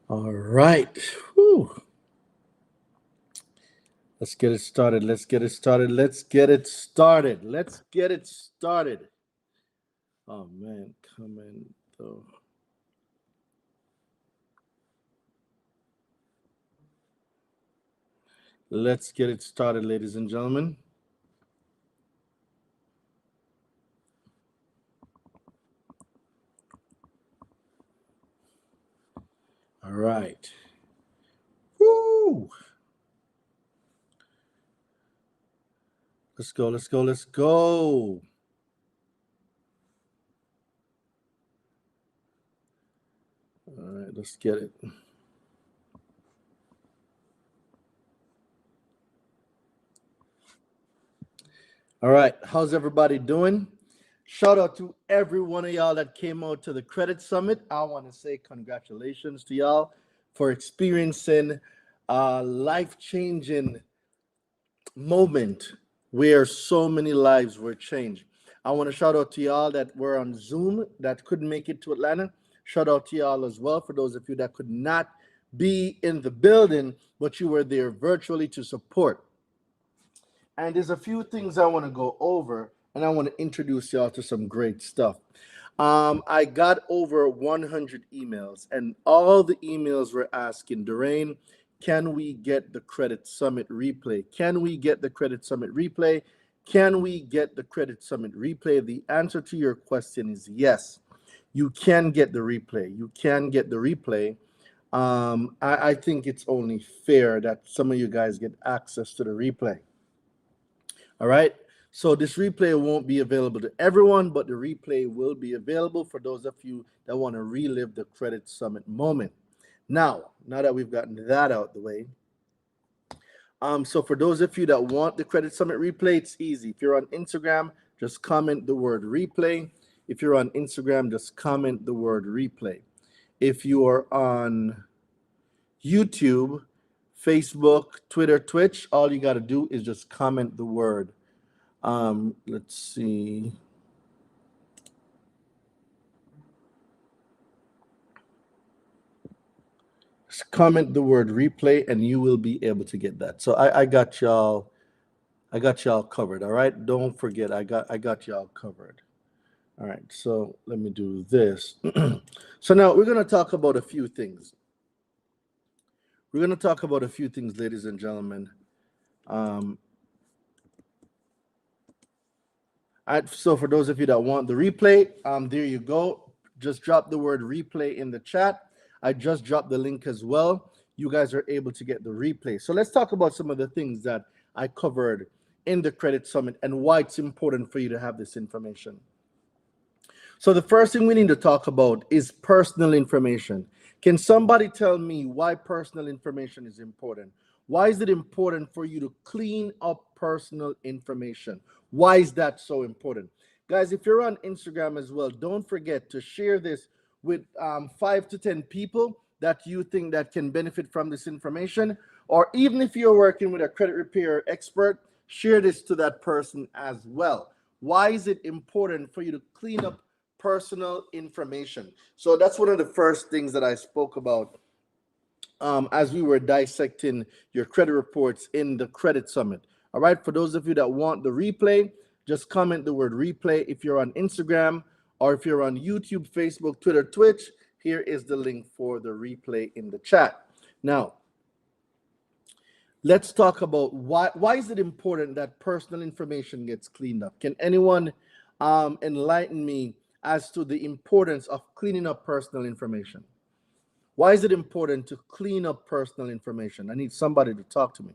All right. Whew. Let's get it started. Let's get it started. Let's get it started. Let's get it started. Oh man, coming though. Let's get it started, ladies and gentlemen. All right. Woo! Let's go. Let's go. Let's go. All right, let's get it. All right, how's everybody doing? Shout out to every one of y'all that came out to the Credit Summit. I want to say congratulations to y'all for experiencing a life-changing moment where so many lives were changed. I want to shout out to y'all that were on Zoom that couldn't make it to Atlanta. Shout out to y'all as well for those of you that could not be in the building, but you were there virtually to support. And there's a few things I want to go over, and I want to introduce y'all to some great stuff. I got over 100 emails, and all the emails were asking, Durain, can we get the Credit Summit replay? Can we get the Credit Summit replay? Can we get the Credit Summit replay? The answer to your question is yes. You can get the replay. You can get the replay. I think it's only fair that some of you guys get access to the replay. All right. So this replay won't be available to everyone, but the replay will be available for those of you that want to relive the Credit Summit moment. Now that we've gotten that out the way, so for those of you that want the Credit Summit replay, it's easy. If you're on Instagram, just comment the word replay. If you're on Instagram, just comment the word replay. If you are on YouTube, Facebook, Twitter, Twitch, all you got to do is just comment the word. Let's see. Just comment the word replay and you will be able to get that. So I got y'all covered. All right. Don't forget, I got y'all covered. All right. So let me do this. So now we're gonna talk about a few things. Ladies and gentlemen. So for those of you that want the replay, there you go. Just drop the word replay in the chat. I just dropped the link as well. You guys are able to get the replay. So let's talk about some of the things that I covered in the Credit Summit and why it's important for you to have this information. So the first thing we need to talk about is personal information. Can somebody tell me why personal information is important? Why is it important for you to clean up personal information? Why is that so important? Guys, if you're on Instagram as well, don't forget to share this with 5 to 10 people that you think that can benefit from this information. Or even if you're working with a credit repair expert, share this to that person as well. Why is it important for you to clean up personal information? So that's one of the first things that I spoke about as we were dissecting your credit reports in the Credit Summit. All right, for those of you that want the replay, just comment the word replay. If you're on Instagram or if you're on YouTube, Facebook, Twitter, Twitch, here is the link for the replay in the chat. Now, let's talk about why is it important that personal information gets cleaned up? Can anyone enlighten me as to the importance of cleaning up personal information? Why is it important to clean up personal information? I need somebody to talk to me.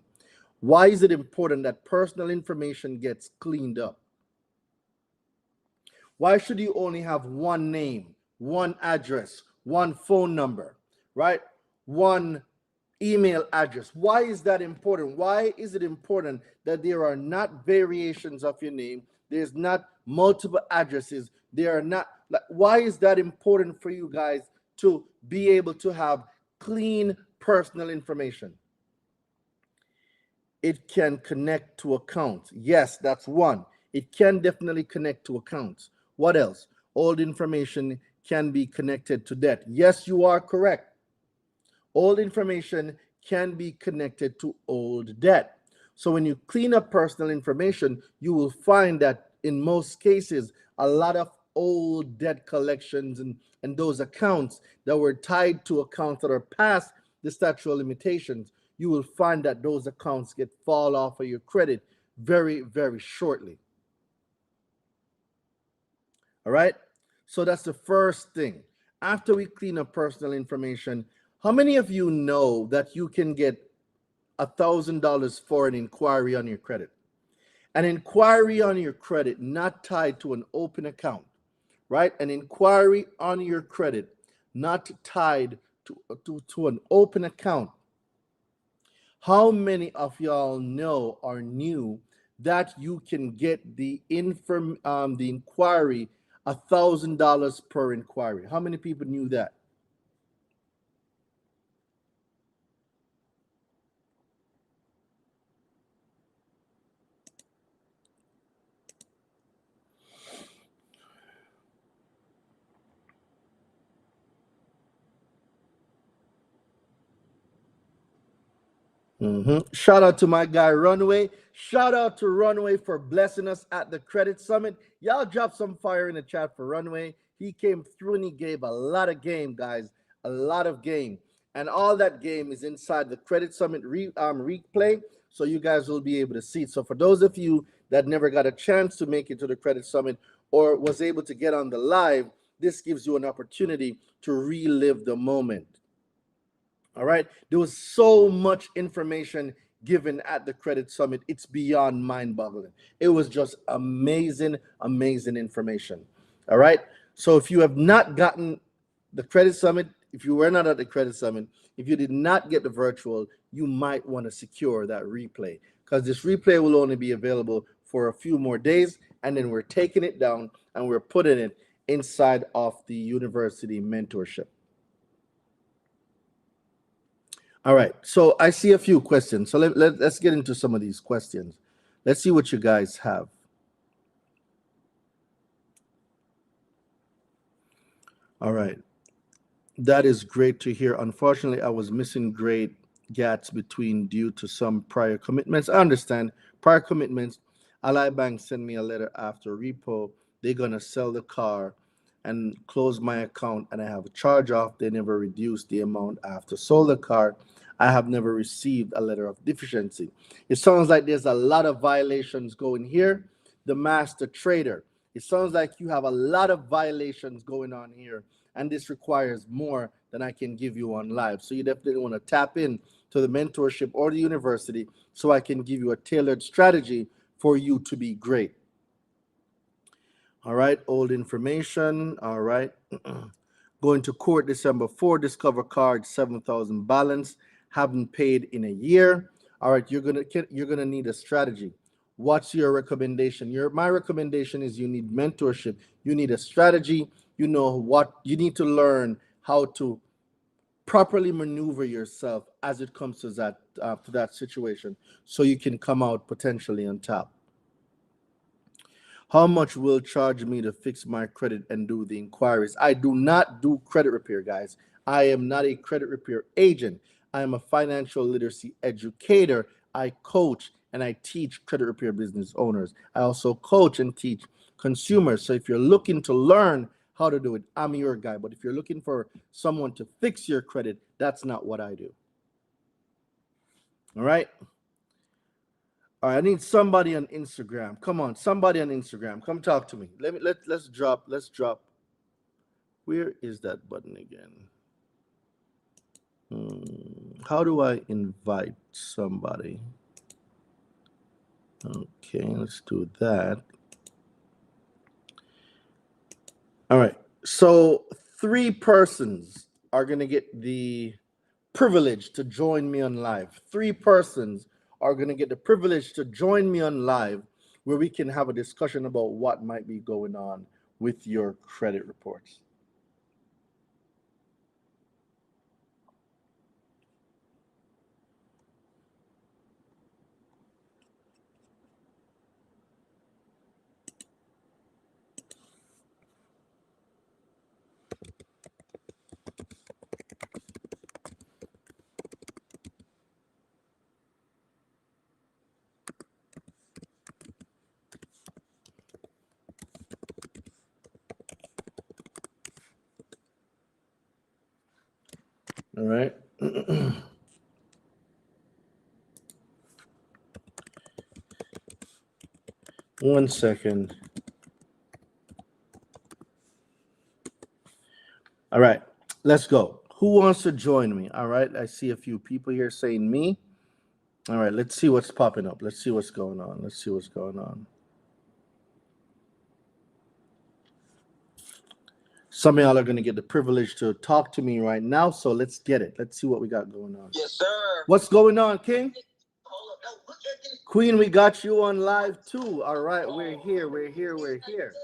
Why is it important that personal information gets cleaned up? Why should you only have one name, one address, one phone number, right? One email address. Why is that important? Why is it important that there are not variations of your name? There's not multiple addresses. There are not, why is that important for you guys to be able to have clean personal information? It can connect to accounts. Yes, that's one. It can definitely connect to accounts. What else? Old information can be connected to debt. Yes, you are correct. Old information can be connected to old debt. So when you clean up personal information, you will find that in most cases, a lot of old debt collections and those accounts that were tied to accounts that are past the statute of limitations, you will find that those accounts get fall off of your credit very, very shortly. All right. So that's the first thing. After we clean up personal information, how many of you know that you can get $1,000 for an inquiry on your credit? An inquiry on your credit not tied to an open account, right? An inquiry on your credit not tied to an open account. How many of y'all know or knew that you can get the inquiry $1,000 per inquiry? How many people knew that? Shout out to my guy Runway. Shout out to Runway for blessing us at the Credit Summit. Y'all drop some fire in the chat for Runway. He came through and he gave a lot of game, guys. A lot of game. And all that game is inside the Credit Summit replay. So you guys will be able to see it. So for those of you that never got a chance to make it to the Credit Summit or was able to get on the live, this gives you an opportunity to relive the moment. All right. There was so much information given at the Credit Summit. It's beyond mind boggling. It was just amazing, amazing information. All right. So if you have not gotten the Credit Summit, if you were not at the Credit Summit, if you did not get the virtual, you might want to secure that replay because this replay will only be available for a few more days. And then we're taking it down and we're putting it inside of the university mentorship. All right, so I see a few questions. So let's get into some of these questions. Let's see what you guys have. All right, that is great to hear. Unfortunately, I was missing great gaps between due to some prior commitments. I understand prior commitments. Ally Bank sent me a letter after repo. They're gonna sell the car and close my account, and I have a charge off. They never reduced the amount after sold the car. I have never received a letter of deficiency. It sounds like there's a lot of violations going here. The master trader. It sounds like you have a lot of violations going on here, and this requires more than I can give you on live. So you definitely want to tap in to the mentorship or the university so I can give you a tailored strategy for you to be great. All right, old information. All right. Going to court December 4, discover card 7,000 balance, haven't paid in a year. All right, you're gonna need a strategy. What's your recommendation? My recommendation is you need mentorship. You need a strategy. You know what you need to learn how to properly maneuver yourself as it comes to that situation, so you can come out potentially on top. How much will charge me to fix my credit and do the inquiries? I do not do credit repair, guys. I am not a credit repair agent. I am a financial literacy educator. I coach and I teach credit repair business owners. I also coach and teach consumers. So if you're looking to learn how to do it, I'm your guy. But if you're looking for someone to fix your credit, that's not what I do. All right. All right, I need somebody on Instagram. Come on, somebody on Instagram. Come talk to me. Let's drop. Where is that button again? How do I invite somebody? Okay, let's do that. All right. So 3 persons are going to get the privilege to join me on live. 3 persons are going to get the privilege to join me on live where we can have a discussion about what might be going on with your credit reports. All right. 1 second. All right, let's go. Who wants to join me? All right, I see a few people here saying me. All right, let's see what's popping up. Let's see what's going on. Let's see what's going on. Some of y'all are going to get the privilege to talk to me right now, so let's get it. Let's see what we got going on. Yes, sir. What's going on, King? Queen, we got you on live too. All right, we're here.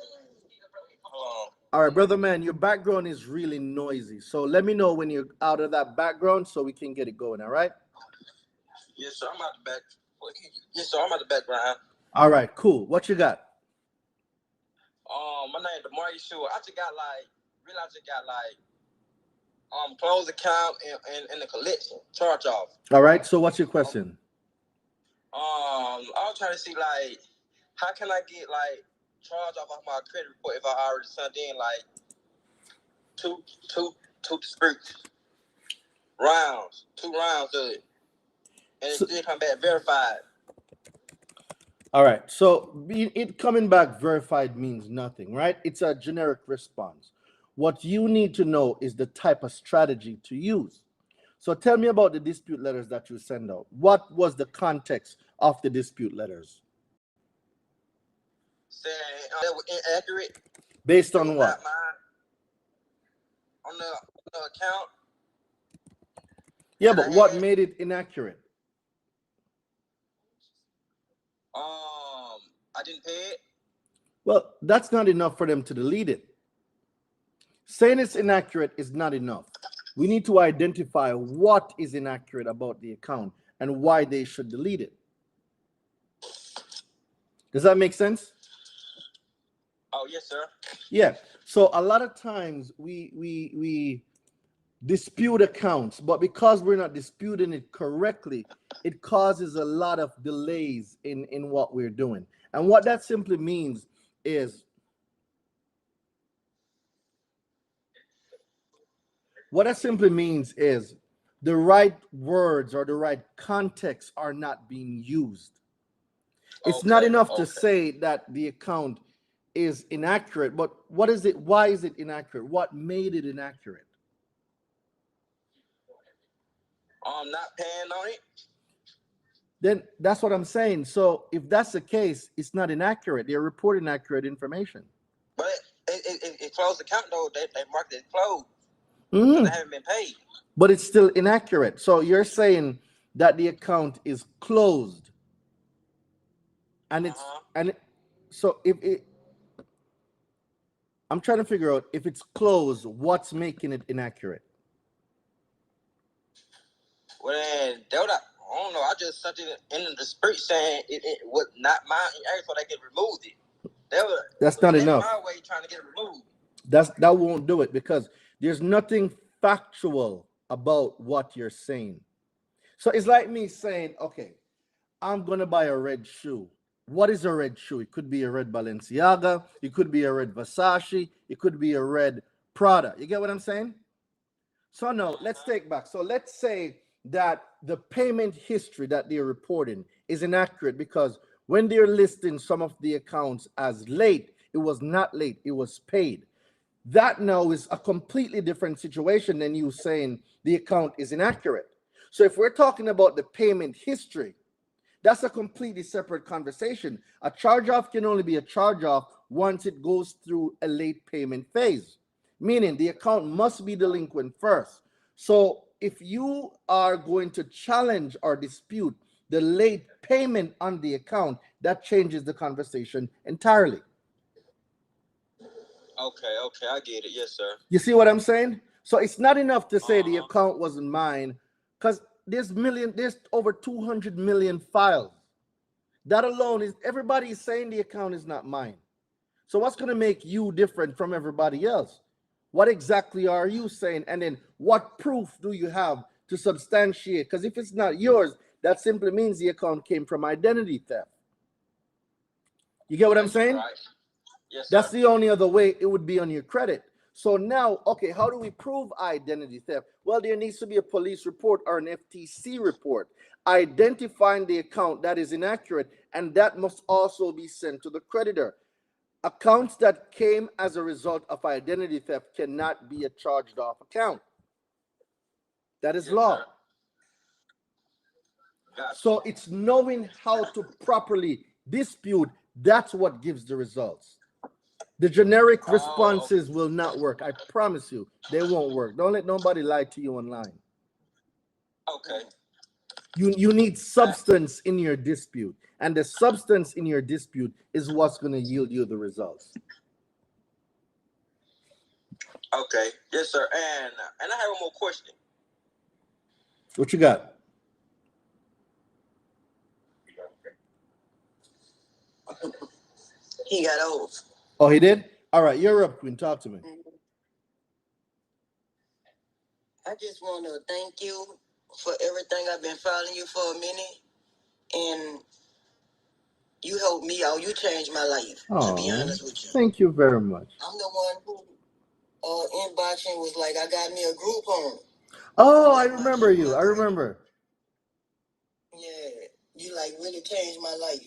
All right, brother man, your background is really noisy. So let me know when you're out of that background so we can get it going, all right? Yes, sir. I'm out the back. Yes, sir. I'm out the background. All right, cool. What you got? My name is DeMar Yeshua. I just got closed account and the collection charge off. All right. So what's your question? I was trying to see how can I get charge off my credit report if I already sent in two disputes rounds, 2 rounds of it, and it still come back verified. All right. So it coming back verified means nothing, right? It's a generic response. What you need to know is the type of strategy to use. So tell me about the dispute letters that you send out. What was the context of the dispute letters? Saying they were inaccurate. Based on what? On the account. Yeah, but what made it inaccurate? I didn't pay it. Well, that's not enough for them to delete it. Saying it's inaccurate is not enough. We need to identify what is inaccurate about the account and why they should delete it. Does that make sense? Oh, yes, sir. Yeah. So a lot of times we dispute accounts, but because we're not disputing it correctly, it causes a lot of delays in what we're doing. And what that simply means is the right words or the right context are not being used. It's not enough to say that the account is inaccurate, but what is it? Why is it inaccurate? What made it inaccurate? Not paying on it. Then that's what I'm saying. So if that's the case, it's not inaccurate. They're reporting accurate information. But it closed the account though. They marked it closed. They haven't been paid. But it's still inaccurate. So you're saying that the account is closed, and it's so if it. I'm trying to figure out if it's closed, what's making it inaccurate? Well, then, I don't know. I just sent it in the dispute saying it was not mine, so they can remove it. That's not enough. My way trying to get it removed. That won't do it because there's nothing factual about what you're saying. So it's like me saying, okay, I'm gonna buy a red shoe. What is a red shoe? It could be a red Balenciaga, it could be a red Versace, it could be a red Prada. You get what I'm saying? So no, let's take back. So let's say that the payment history that they're reporting is inaccurate because when they're listing some of the accounts as late, it was not late, it was paid. That now is a completely different situation than you saying the account is inaccurate. So if we're talking about the payment history, that's a completely separate conversation. A charge-off can only be a charge-off once it goes through a late payment phase, meaning the account must be delinquent first. So if you are going to challenge or dispute the late payment on the account, that changes the conversation entirely. Okay, I get it. Yes, sir. You see what I'm saying? So it's not enough to say the account wasn't mine, because there's over 200 million files. That alone is, everybody is saying the account is not mine. So what's going to make you different from everybody else? What exactly are you saying? And then what proof do you have to substantiate? Because if it's not yours, that simply means the account came from identity theft. You get what I'm saying? Right. Yes, that's the only other way it would be on your credit. So now, okay, how do we prove identity theft? Well, there needs to be a police report or an FTC report identifying the account that is inaccurate, and that must also be sent to the creditor. Accounts that came as a result of identity theft cannot be a charged off account. That is law. So it's knowing how to properly dispute. That's what gives the results. The generic responses will not work. I promise you, they won't work. Don't let nobody lie to you online. Okay. You need substance in your dispute, and the substance in your dispute is what's going to yield you the results. Okay. Yes, sir. And I have one more question. What you got? He got old. Oh, he did? All right, you're up, Queen. Talk to me. I just want to thank you for everything. I've been following you for a minute, and you helped me out. You changed my life, to be honest with you. Thank you very much. I'm the one who inboxing was like, I got me a group home. Oh, I remember you. I remember. Yeah, you like really changed my life.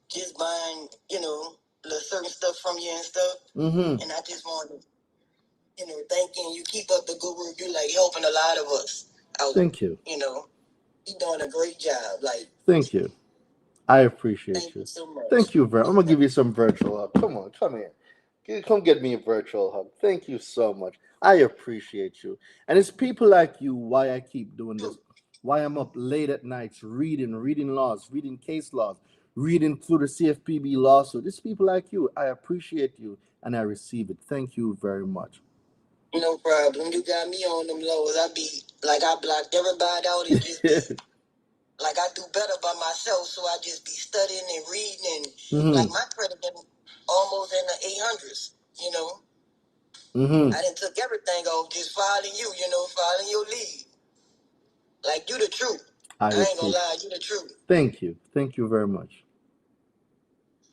Just buying, the certain stuff from you and stuff. Mm-hmm. And I just want to, thanking you. Keep up the good work. You like helping a lot of us out. Thank you. You're doing a great job. Like, thank you. I appreciate thank you so much. Thank you very. I'm gonna give you some virtual hug. Come on, come here. Come get me a virtual hug. Thank you so much. I appreciate you. And it's people like you why I keep doing this. Why I'm up late at nights reading laws, reading case laws, reading through the CFPB lawsuit. It's people like you. I appreciate you and I receive it. Thank you very much. No problem. You got me on them lows. I be like, I blocked everybody out and just be like, I do better by myself. So I just be studying and reading and like my credit been almost in the 800s, I done took everything off just following you, following your lead. Like, you the truth. I ain't gonna lie, you the truth. Thank you. Thank you very much.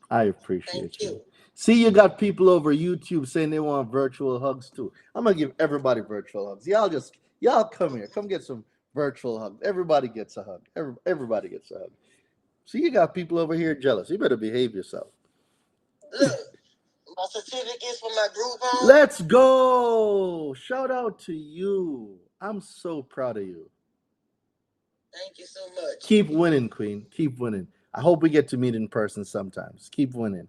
I appreciate you. See, you got people over YouTube saying they want virtual hugs too. I'm gonna give everybody virtual hugs. Y'all come here. Come get some virtual hugs. Everybody gets a hug. Everybody gets a hug. See, you got people over here jealous. You better behave yourself. Look, my certificates for my group home. Let's go. Shout out to you. I'm so proud of you. Thank you so much. Keep winning, Queen. Keep winning. I hope we get to meet in person sometimes. Keep winning.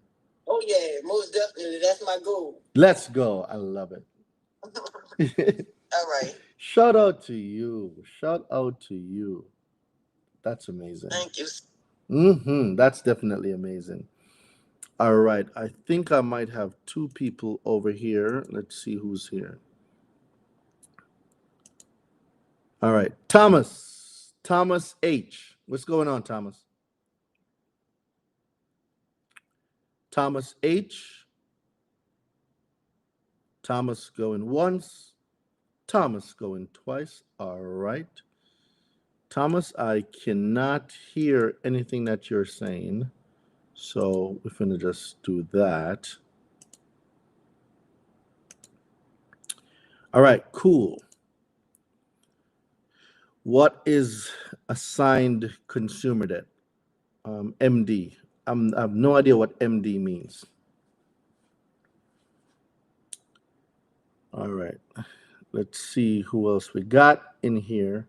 Oh, yeah, most definitely. That's my goal. Let's go. I love it. All right. Shout out to you. Shout out to you. That's amazing. Thank you. That's definitely amazing. All right. I think I might have two people over here. Let's see who's here. All right. Thomas H. What's going on, Thomas? Thomas H. Thomas going once. Thomas going twice. All right. Thomas, I cannot hear anything that you're saying. So we're going to just do that. All right, cool. What is assigned consumer debt? MD. I have no idea what MD means. All right. Let's see who else we got in here.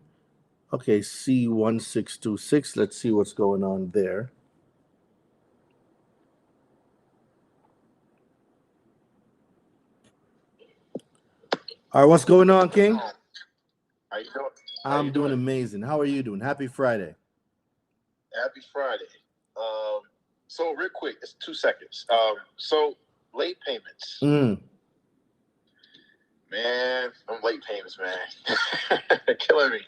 Okay, C1626. Let's see what's going on there. All right, what's going on, King? How you doing? I'm doing amazing. How are you doing? Happy Friday. Happy Friday. So real quick, it's 2 seconds. So late payments. Man, them late payments, man. They're killing me.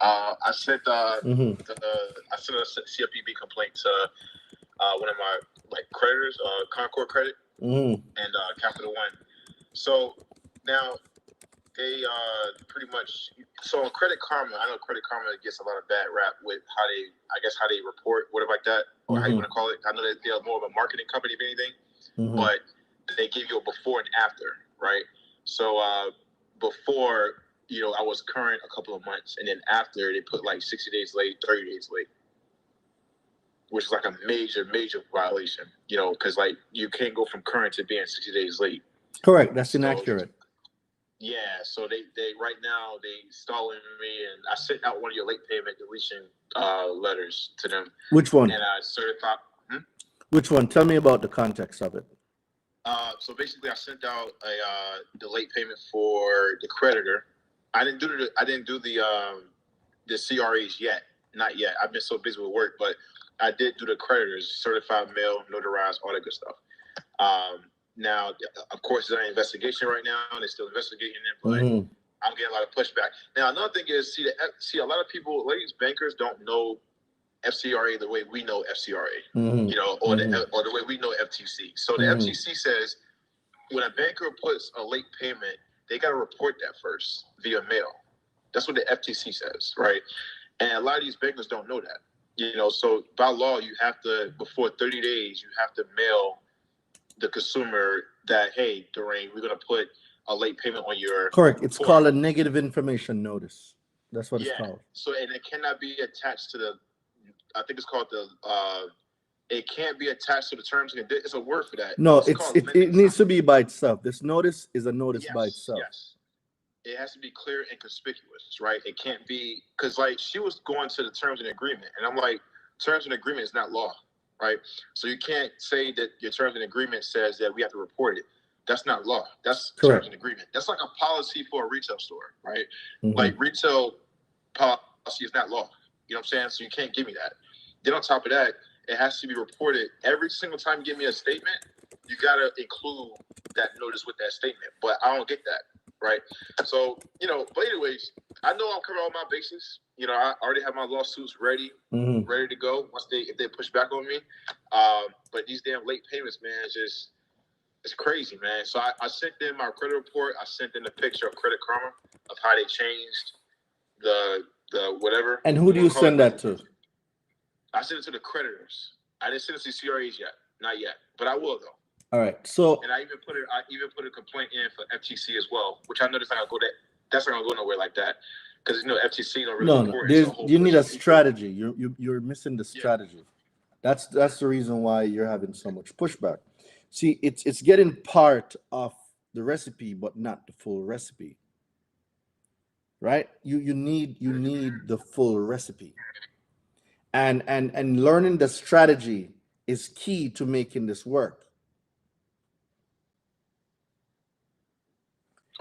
I sent I sent a CFPB complaint to one of my creditors, Concord Credit and Capital One. So now they pretty much, so on Credit Karma, I know Credit Karma gets a lot of bad rap with how they report, whatever like that, or how you want to call it. I know that they're more of a marketing company than anything, but they give you a before and after, right? So before, I was current a couple of months, and then after they put like 60 days late, 30 days late, which is like a major violation. Because like you can't go from current to being 60 days late. Correct. That's inaccurate. Yeah, so they right now they stalling me, and I sent out one of your late payment deletion letters to them. Which one? And I certified. Which one? Tell me about the context of it. So basically, I sent out the late payment for the creditor. I didn't do the CRAs yet, not yet. I've been so busy with work, but I did do the creditors, certified mail, notarized, all that good stuff. Now, of course, there's an investigation right now. They're still investigating it, but I'm getting a lot of pushback. Now, another thing is, see, a lot of people, ladies, bankers don't know FCRA the way we know FCRA, or the way we know FTC. So the FTC says when a banker puts a late payment, they got to report that first via mail. That's what the FTC says, right? And a lot of these bankers don't know that. So by law, you have to, before 30 days, you have to mail the consumer that, hey, Doreen, we're going to put a late payment on your Correct. It's called a negative information notice. That's what it's called. So, and it cannot be attached to I think it's called it can't be attached to the terms and conditions. It's a word for that. No, it needs to be by itself. This notice is a notice by itself. Yes. It has to be clear and conspicuous, right? It can't be, because like she was going to the terms and agreement, and I'm like, terms and agreement is not law. Right, so you can't say that your terms and agreement says that we have to report it. That's not law. That's terms and agreement. That's like a policy for a retail store, right? Like retail policy is not law. You know what I'm saying? So you can't give me that. Then on top of that, it has to be reported every single time you give me a statement. You gotta include that notice with that statement. But I don't get that, right? So but anyways, I know I'm covering all my bases. I already have my lawsuits ready to go if they push back on me. But these damn late payments, man, it's crazy, man. So I sent them my credit report. I sent them the picture of Credit Karma of how they changed the whatever. And who do you send that to? I sent it to the creditors. I didn't send it to CRAs yet, not yet, but I will though. All right. So and I even put a complaint in for FTC as well, which I know that's not gonna go nowhere like that. Because FTC don't really you need a strategy. You're missing the strategy. That's the reason why you're having so much pushback. See, it's getting part of the recipe, but not the full recipe. Right? You need the full recipe. And learning the strategy is key to making this work.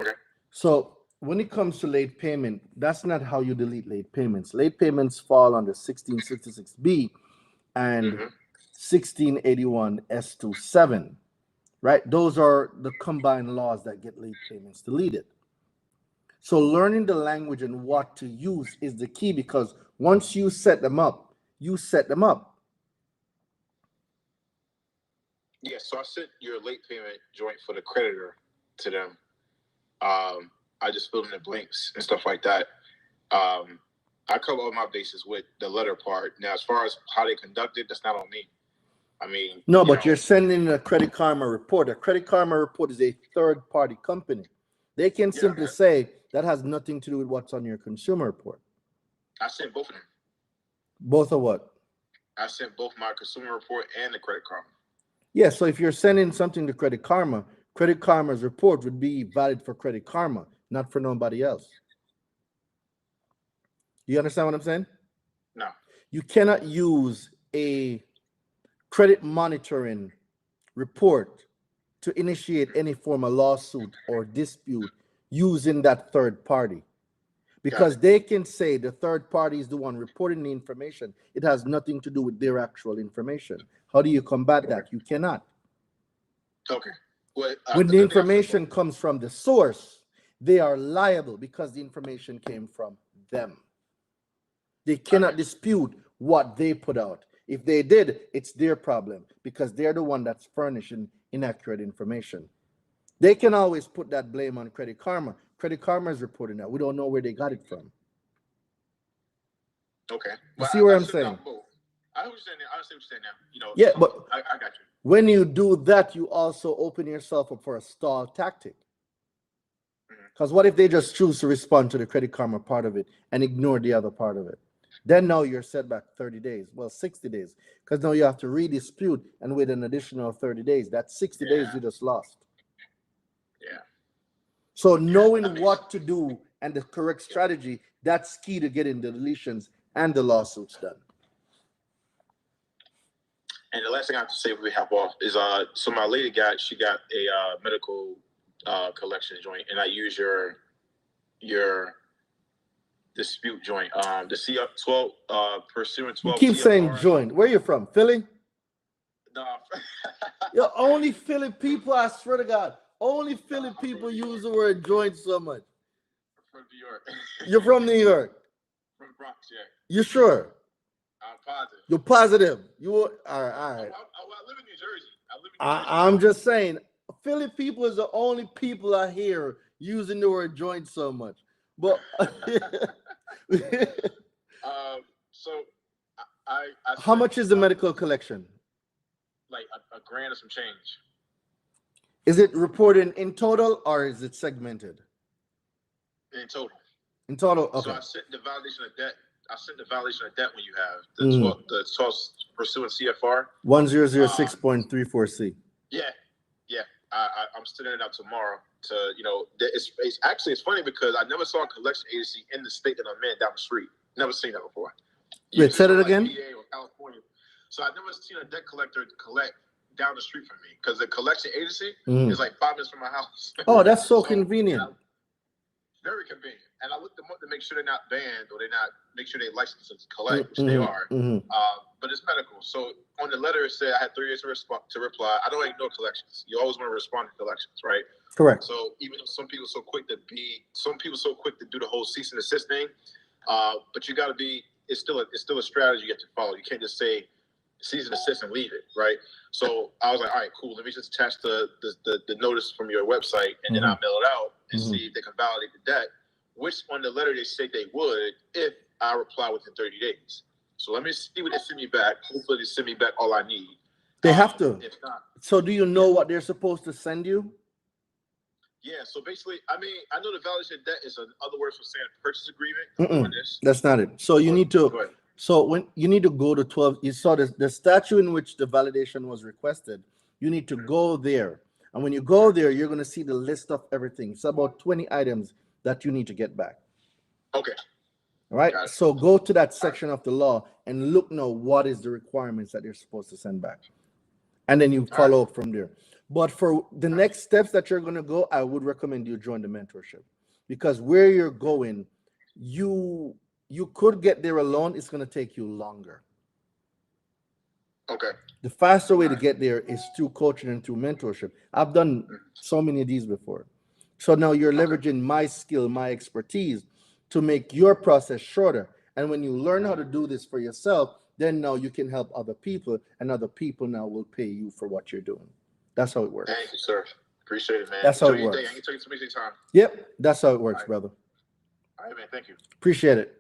Okay. So when it comes to late payment, that's not how you delete late payments. Late payments fall under 1666B and 1681 S27, right? Those are the combined laws that get late payments deleted. So learning the language and what to use is the key, because once you set them up, you set them up. Yeah, so I sent your late payment joint for the creditor to them. I just filled in the blanks and stuff like that. I cover all my bases with the letter part. Now, as far as how they conduct it, that's not on me. I mean, no, but you're sending a Credit Karma report. A Credit Karma report is a third-party company. They can simply say that has nothing to do with what's on your consumer report. I sent both of them. Both of what? I sent both my consumer report and the Credit Karma. Yeah, so if you're sending something to Credit Karma's report would be valid for Credit Karma, not for nobody else. You understand what I'm saying? No. You cannot use a credit monitoring report to initiate any form of lawsuit or dispute using that third party, because they can say the third party is the one reporting the information. It has nothing to do with their actual information. How do you combat that? You cannot. Okay. Well, when the information comes from the source, they are liable because the information came from them. They cannot dispute what they put out. If they did, it's their problem, because they're the one that's furnishing inaccurate information. They can always put that blame on Credit Karma. Credit Karma is reporting that. We don't know where they got it from. Okay. You see what I'm saying? I understand what you're saying now. Yeah, but I got you. When you do that, you also open yourself up for a stall tactic. Because what if they just choose to respond to the Credit Karma part of it and ignore the other part of it? Then now you're set back 30 days. Well, 60 days. Because now you have to redispute and wait an additional 30 days. That's 60 days you just lost. Yeah. So knowing what to do and the correct strategy, that's key to getting the deletions and the lawsuits done. And the last thing I have to say before we hop off is so my lady got a medical collection joint, and I use your dispute joint. The CF12 pursuant 12. You keep CFR. saying joint. Where you from? Philly? No. Yo, only Philly people, I swear to God, only Philly people use the word joint so much. From New York. You're from New York? From the Bronx, yeah. You sure? I'm positive. You're positive? You all right? I live in New Jersey. I'm just saying, Philly people is the only people I hear using the word joint so much. But so I how much is the medical collection? Like a grand or some change. Is it reported in total or is it segmented? In total. In total, okay. So I sent the validation of debt. When you have the 12 pursuant CFR 1006.34C. Yeah. I'm sending it out tomorrow. It's funny because I never saw a collection agency in the state that I'm in down the street. Never seen that before. Wait, said it again. PA or California. So I've never seen a debt collector collect down the street from me because the collection agency is like 5 minutes from my house. Oh, that's so convenient. Very convenient. And I looked them up to make sure they're not banned or make sure they licensed to collect, which they are. But it's medical. So on the letter it said I had 3 days to reply. I don't ignore collections. You always want to respond to collections, right? Correct. So even though some people so quick to do the whole cease and desist thing, but you got to be. It's still a strategy you have to follow. You can't just say cease and desist and leave it, right? So I was like, all right, cool. Let me just attach the notice from your website, and then I'll mail it out and see if they can validate the debt, which on the letter they said they would if I reply within 30 days. So let me see what they send me back. Hopefully they send me back all I need. They have to. If not, so do you know what they're supposed to send you? Yeah, so basically, I know the validation of debt is another word for saying purchase agreement. That's not it. So you need to. So when you need to go to 12, you saw the statute in which the validation was requested. You need to go there, and when you go there, you're going to see the list of everything. It's about 20 items that you need to get back. Okay. All right. So go to that section of the law and look now what is the requirements that you're supposed to send back, and then you follow up from there. But for the next steps that you're going to go, I would recommend you join the mentorship, because where you're going, you could get there alone. It's going to take you longer. Okay. The faster way to get there is through coaching and through mentorship. I've done so many of these before. So now you're leveraging my skill, my expertise to make your process shorter. And when you learn how to do this for yourself, then now you can help other people, and other people now will pay you for what you're doing. That's how it works. Thank you, sir. Appreciate it, man. That's how it works. I can tell you so much time. Yep, that's how it works, brother. All right, man. Thank you. Appreciate it.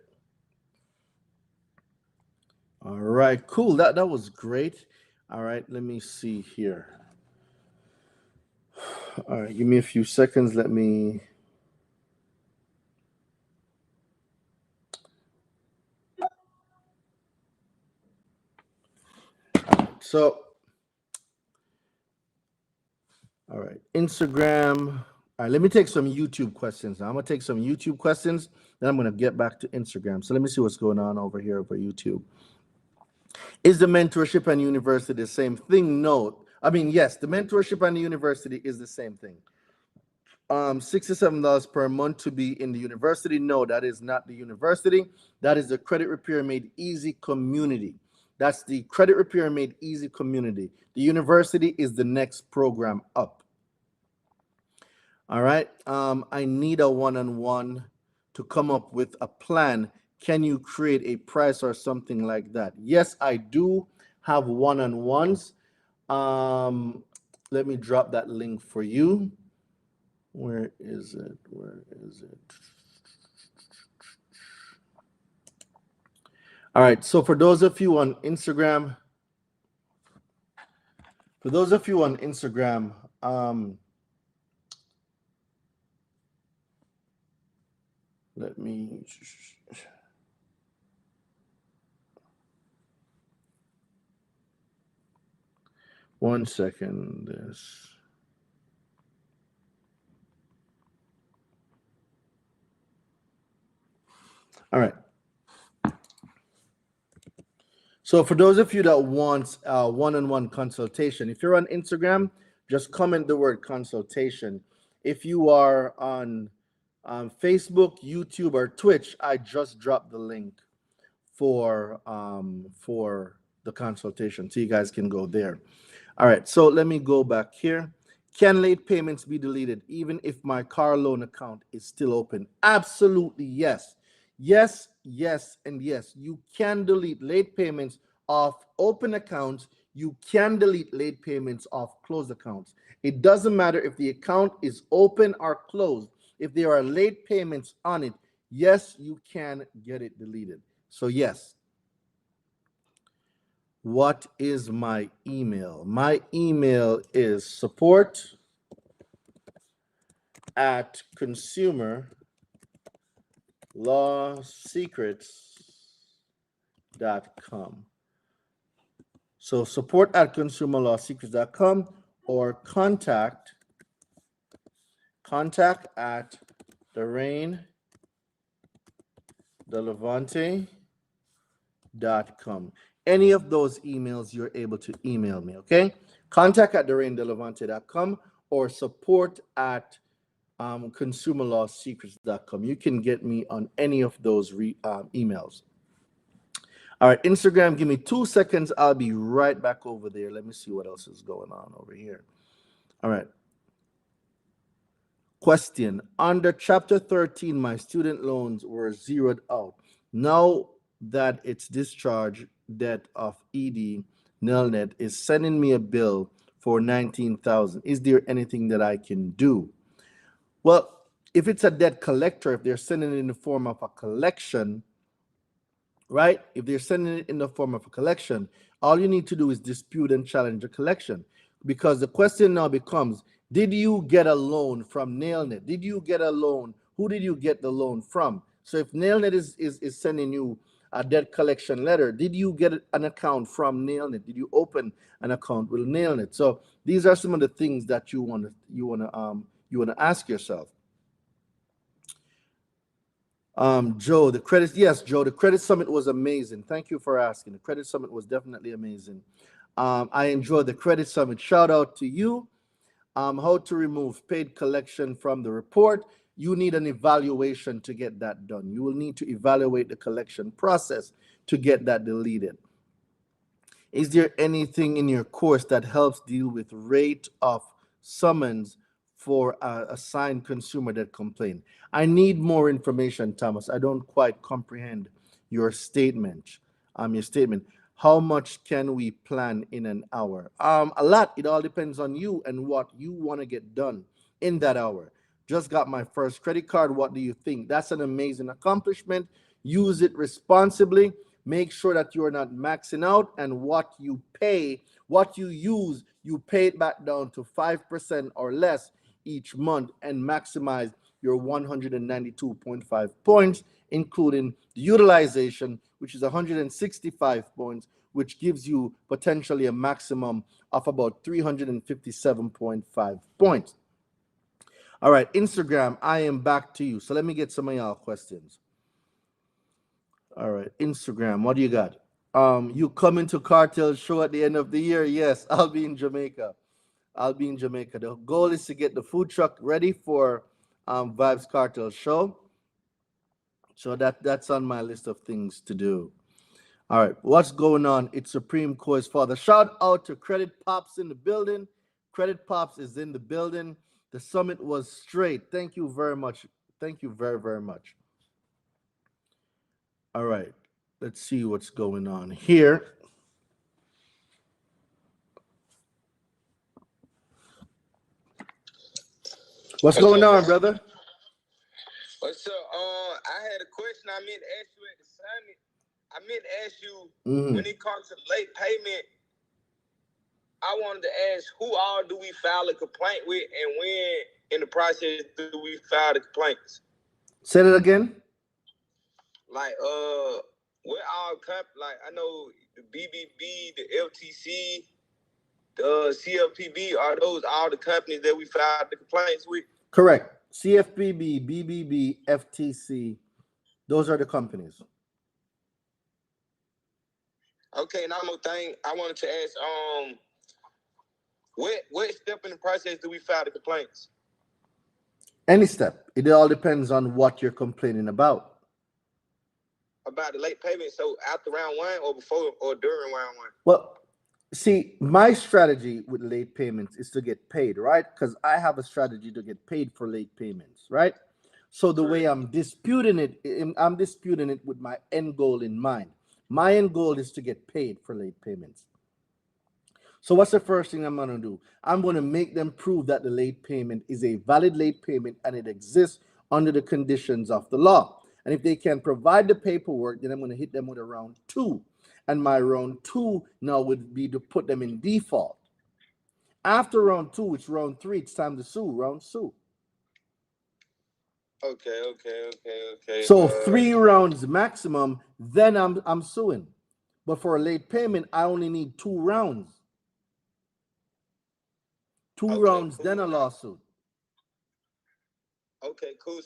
All right, cool. That was great. All right, let me see here. All right, give me a few seconds. Let me. So, all right, Instagram. All right, let me take some YouTube questions. Now I'm gonna take some YouTube questions, then I'm gonna get back to Instagram. So let me see what's going on over here over YouTube. Is the mentorship and university the same thing? No. I mean, yes, the mentorship and the university is the same thing. $67 per month to be in the university. No, that is not the university. That is the Credit Repair Made Easy community. That's the Credit Repair Made Easy community. The university is the next program up. All right. I need a one-on-one to come up with a plan. Can you create a price or something like that? Yes, I do have one-on-ones. Let me drop that link for you. Where is it? Where is it? All right. So for those of you on Instagram, Let me. One second. This. All right. So for those of you that want one-on-one consultation, if you're on Instagram, just comment the word consultation. If you are on Facebook, YouTube, or Twitch, I just dropped the link for the consultation, so you guys can go there. All right, so let me go back here. Can late payments be deleted even if my car loan account is still open? Absolutely yes. Yes, yes, and yes. You can delete late payments off open accounts. You can delete late payments off closed accounts. It doesn't matter if the account is open or closed. If there are late payments on it, yes, you can get it deleted. So yes. What is my email? My email is support@consumerlawsecrets.com. So support@consumerlawsecrets.com or contact at DeLevante.com. Any of those emails you're able to email me, okay? Contact at DeLevante.com or support at consumerlawsecrets.com. You can get me on any of those emails. All right, Instagram, give me 2 seconds. I'll be right back over there. Let me see what else is going on over here. All right. Question. Under Chapter 13, my student loans were zeroed out. Now that it's discharged, debt of ED Nelnet is sending me a bill for $19,000. Is there anything that I can do? Well, if it's a debt collector, if they're sending it in the form of a collection, right? If they're sending it in the form of a collection, all you need to do is dispute and challenge the collection. Because the question now becomes, did you get a loan from Nailnet? Did you get a loan? Who did you get the loan from? So if Nailnet is sending you a debt collection letter, did you get an account from Nailnet? Did you open an account with Nailnet? So these are some of the things that you want to ask yourself. Joe, the Credit Summit was amazing. Thank you for asking. The Credit Summit was definitely amazing. I enjoyed the Credit Summit. Shout out to you. How to remove paid collection from the report. You need an evaluation to get that done. You will need to evaluate the collection process to get that deleted. Is there anything in your course that helps deal with rate of summons for a assigned consumer that complained? I need more information, Thomas. I don't quite comprehend your statement. How much can we plan in an hour? A lot. It all depends on you and what you want to get done in that hour. Just got my first credit card. What do you think? That's an amazing accomplishment. Use it responsibly. Make sure that you're not maxing out, and what you pay, what you use, you pay it back down to 5% or less each month and maximize your 192.5 points, including the utilization, which is 165 points, which gives you potentially a maximum of about 357.5 points. All right, Instagram, I am back to you. So let me get some of y'all questions. All right, Instagram, what do you got? You coming to Cartel show at the end of the year? Yes, I'll be in Jamaica. The goal is to get the food truck ready for Vibes Cartel show. So that's on my list of things to do. All right, what's going on? It's Supreme Court's father. Shout out to Credit Pops in the building. Credit Pops is in the building. The summit was straight. Thank you very much. Thank you very, very much. All right, let's see what's going on here. What's going on, brother? What's up? I had a question I meant to ask you at the summit. I meant to ask you when it comes to late payment. I wanted to ask who all do we file a complaint with, and when in the process do we file the complaints? Say that again. like what all like I know the BBB, the LTC, the CFPB, are those all the companies that we filed the complaints with? Correct. CFPB, BBB, FTC, those are the companies. Okay, and one more thing I wanted to ask, what step in the process do we file the complaints? Any step. It all depends on what you're complaining about. About the late payment, so after round one or before or during round one? Well, see, my strategy with late payments is to get paid, right? Because I have a strategy to get paid for late payments, right? So the way I'm disputing it with my end goal in mind. My end goal is to get paid for late payments. So what's the first thing I'm going to do? I'm going to make them prove that the late payment is a valid late payment and it exists under the conditions of the law. And if they can provide the paperwork, then I'm going to hit them with a round 2. And my round 2 now would be to put them in default. After round 2, it's round 3. It's time to sue. Round sue. Okay. So 3 rounds maximum. Then I'm suing. But for a late payment, I only need 2 rounds. 2 rounds, cool. Then a lawsuit. Okay, cool.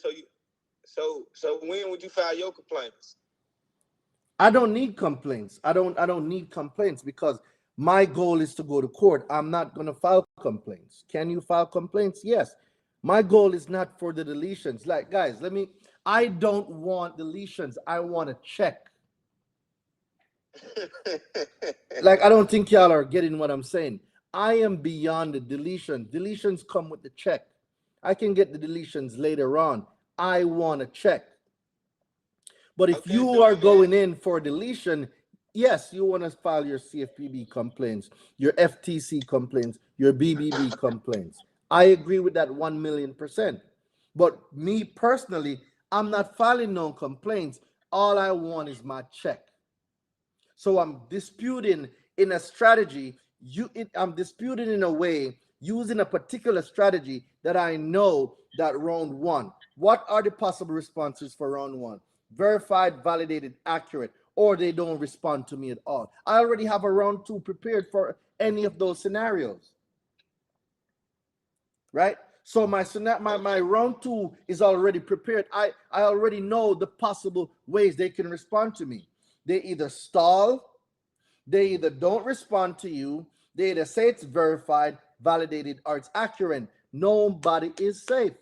So when would you file your complaints? I don't need complaints. I don't need complaints because my goal is to go to court. I'm not going to file complaints. Can you file complaints? Yes. My goal is not for the deletions. Like, guys, I don't want deletions. I want a check. Like, I don't think y'all are getting what I'm saying. I am beyond the deletion. Deletions come with the check. I can get the deletions later on. I want a check. But if you are going in for deletion, yes, you want to file your CFPB complaints, your FTC complaints, your BBB complaints. I agree with that 1,000,000%. But me personally, I'm not filing no complaints. All I want is my check. So I'm disputing in a strategy. I'm disputing in a way using a particular strategy that I know that round 1. What are the possible responses for round 1? Verified, validated, accurate, or they don't respond to me at all. I already have a round 2 prepared for any of those scenarios. Right? So my round 2 is already prepared. I already know the possible ways they can respond to me. They either stall, they either don't respond to you, they either say it's verified, validated, or it's accurate. Nobody is safe.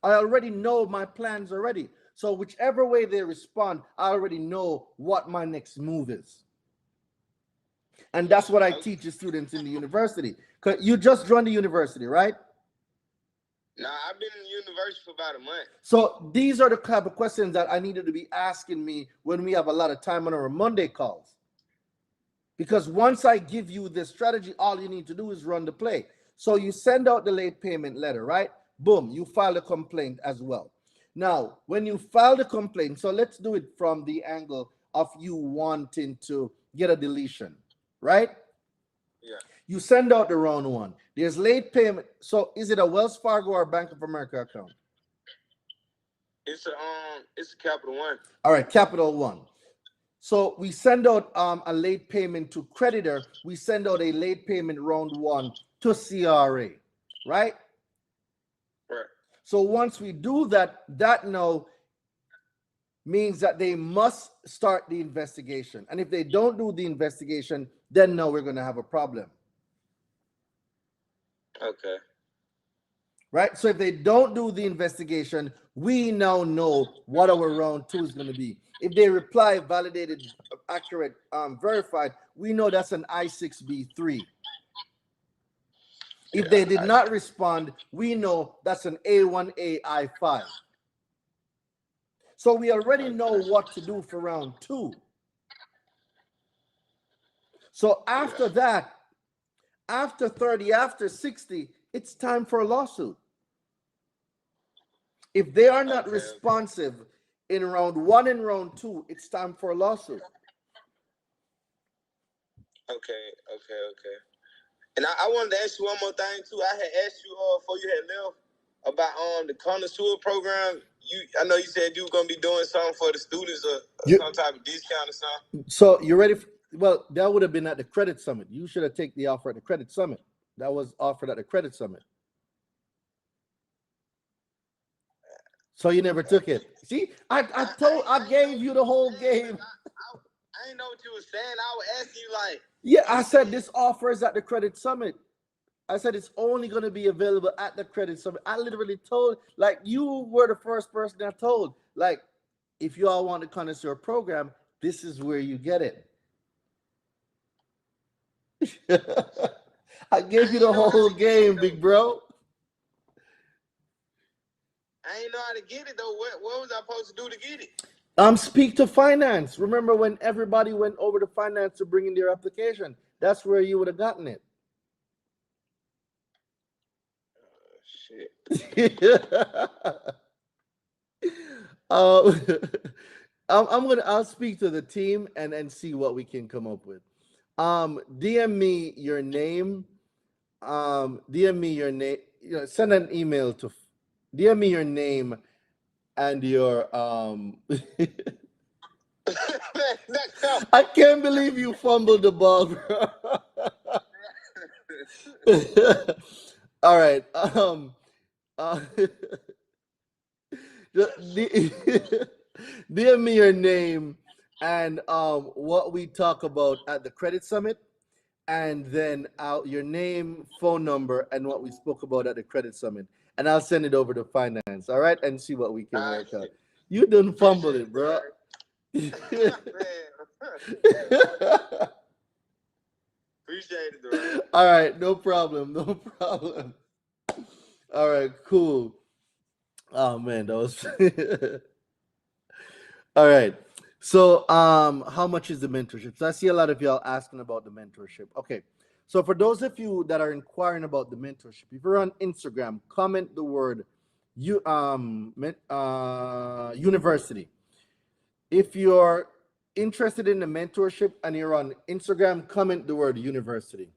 I already know my plans already. So whichever way they respond, I already know what my next move is. And that's what I teach the students in the university. Because you just joined the university, right? Nah, I've been in the university for about a month. So these are the type of questions that I needed to be asking me when we have a lot of time on our Monday calls. Because once I give you this strategy, all you need to do is run the play. So you send out the late payment letter, right? Boom, you file a complaint as well. Now, when you file the complaint, so let's do it from the angle of you wanting to get a deletion, right? Yeah. You send out the round 1. There's late payment. So is it a Wells Fargo or Bank of America account? It's a Capital One. All right, Capital One. So we send out a late payment to creditor. We send out a late payment round 1 to CRA, right? Right. So once we do that, that now means that they must start the investigation. And if they don't do the investigation, then now we're going to have a problem. Okay. Right? So if they don't do the investigation, we now know what our round 2 is going to be. If they reply validated, accurate, verified, we know that's an I6B3. If they did not respond, we know that's an A1A I5. So we already know what to do for round 2. So after that, after 30, after 60, it's time for a lawsuit. If they are not responsive in round 1 and round 2, it's time for a lawsuit. Okay. And I wanted to ask you one more thing too. I had asked you before you had left about the connoisseur program. I know you said you were gonna be doing something for the students or some type of discount or something. So you ready? Well, that would have been at the Credit Summit. You should have taken the offer at the Credit Summit. That was offered at the Credit Summit. So you never took it. See, I gave you the whole game. I didn't know what you were saying. I was asking you like. Yeah, I said this offer is at the Credit Summit. I said it's only going to be available at the Credit Summit. I literally told, like, you were the first person I told, like, if you all want the connoisseur program, this is where you get it. I gave you the whole game, big bro. I ain't know how to get it though. What was I supposed to do to get it? Speak to finance. Remember when everybody went over to finance to bring in their application? That's where you would have gotten it. Shit. I'll speak to the team and see what we can come up with. DM me your name. DM me your name. Send an email to DM me your name and your I can't believe you fumbled the ball, bro. All right. DM me your name and what we talk about at the Credit Summit, and then your name, phone number, and what we spoke about at the Credit Summit, and I'll send it over to finance. All right, and see what we can work out. You done fumbled it, bro. Appreciate it, bro. All right, no problem. All right, cool. Oh man, that was all right. So how much is the mentorship? So I see a lot of y'all asking about the mentorship. Okay. So for those of you that are inquiring about the mentorship, if you're on Instagram, comment the word university. If you're interested in the mentorship and you're on Instagram, comment the word university.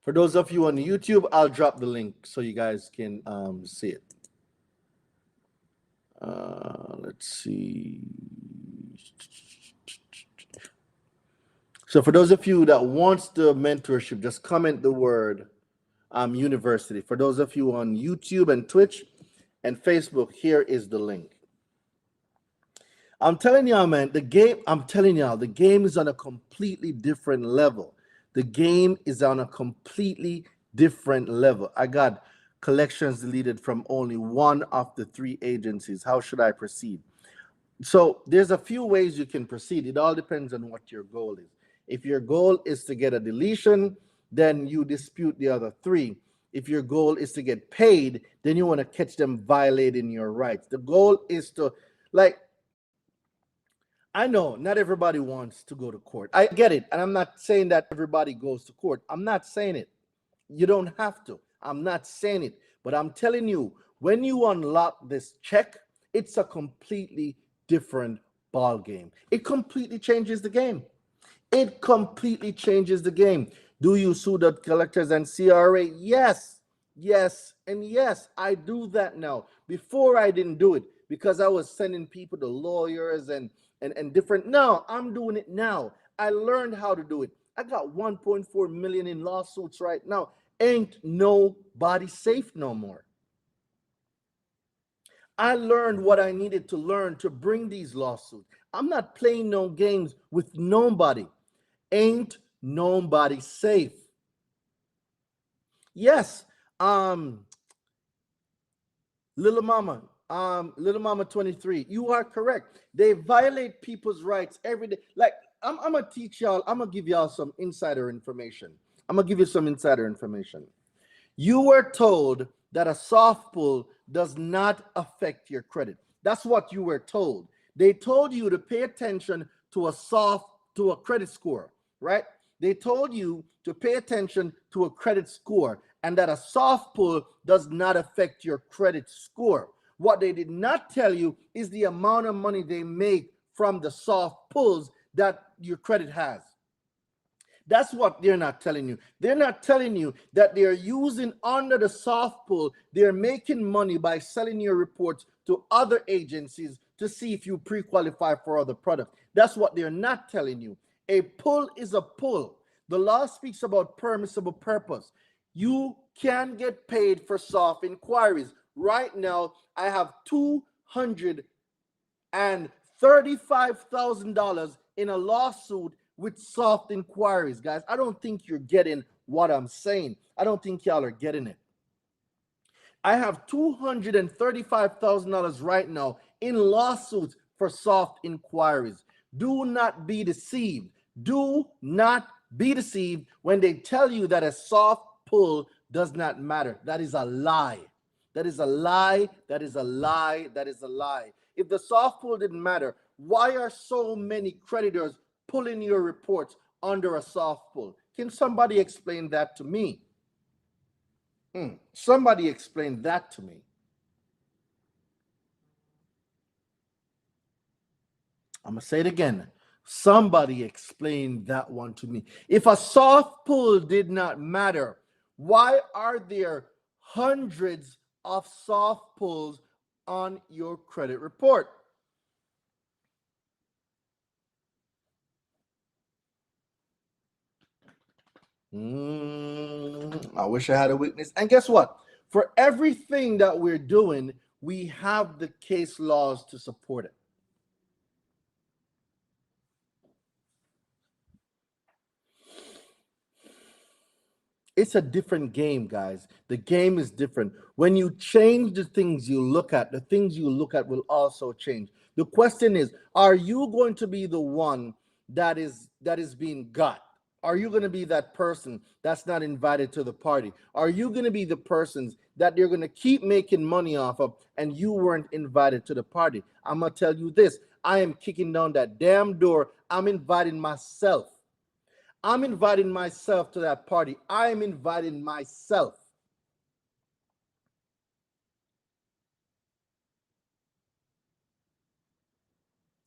For those of you on YouTube, I'll drop the link so you guys can see it. Let's see. So for those of you that wants the mentorship, just comment the word university. For those of you on YouTube and Twitch and Facebook, here is the link. I'm telling y'all, man, the game is on a completely different level. The game is on a completely different level. I got collections deleted from only one of the 3 agencies. How should I proceed? So there's a few ways you can proceed. It all depends on what your goal is. If your goal is to get a deletion, then you dispute the other 3. If your goal is to get paid, then you want to catch them violating your rights. The goal is to, like, I know not everybody wants to go to court. I get it. And I'm not saying that everybody goes to court. I'm not saying it. You don't have to. I'm not saying it. But I'm telling you, when you unlock this check, it's a completely different ball game. It completely changes the game. It completely changes the game. Do you sue the collectors and CRA? Yes, yes, and yes. I do that now. Before I didn't do it because I was sending people to lawyers and different. No, I'm doing it now. I learned how to do it. I got 1.4 million in lawsuits right now. Ain't nobody safe no more. I learned what I needed to learn to bring these lawsuits. I'm not playing no games with nobody. Ain't nobody safe. Yes, Little Mama 23, you are correct. They violate people's rights every day. Like, I'm gonna teach y'all, I'm gonna give y'all some insider information. I'm gonna give you some insider information. You were told that a soft pull does not affect your credit. That's what you were told. They told you to pay attention to a credit score, right? They told you to pay attention to a credit score and that a soft pull does not affect your credit score. What they did not tell you is the amount of money they make from the soft pulls that your credit has. That's what they're not telling you. They're not telling you that they're using under the soft pull, they're making money by selling your reports to other agencies to see if you pre-qualify for other products. That's what they're not telling you. A pull is a pull. The law speaks about permissible purpose. You can get paid for soft inquiries. Right now, I have $235,000 in a lawsuit with soft inquiries, guys. I don't think you're getting what I'm saying. I don't think y'all are getting it. I have $235,000 right now in lawsuits for soft inquiries. Do not be deceived. Do not be deceived when they tell you that a soft pull does not matter. That is a lie. That is a lie. That is a lie. That is a lie. If the soft pull didn't matter, why are so many creditors pulling your reports under a soft pull? Can somebody explain that to me? Somebody explain that to me. I'm going to say it again. Somebody explain that one to me. If a soft pull did not matter, why are there hundreds of soft pulls on your credit report? I wish I had a witness. And guess what? For everything that we're doing, we have the case laws to support it. It's a different game, guys. The game is different. When you change the things you look at, the things you look at will also change. The question is, are you going to be the one that is being got? Are you going to be that person that's not invited to the party? Are you going to be the persons that they're going to keep making money off of and you weren't invited to the party? I'm going to tell you this. I am kicking down that damn door. I'm inviting myself. I'm inviting myself to that party. I'm inviting myself.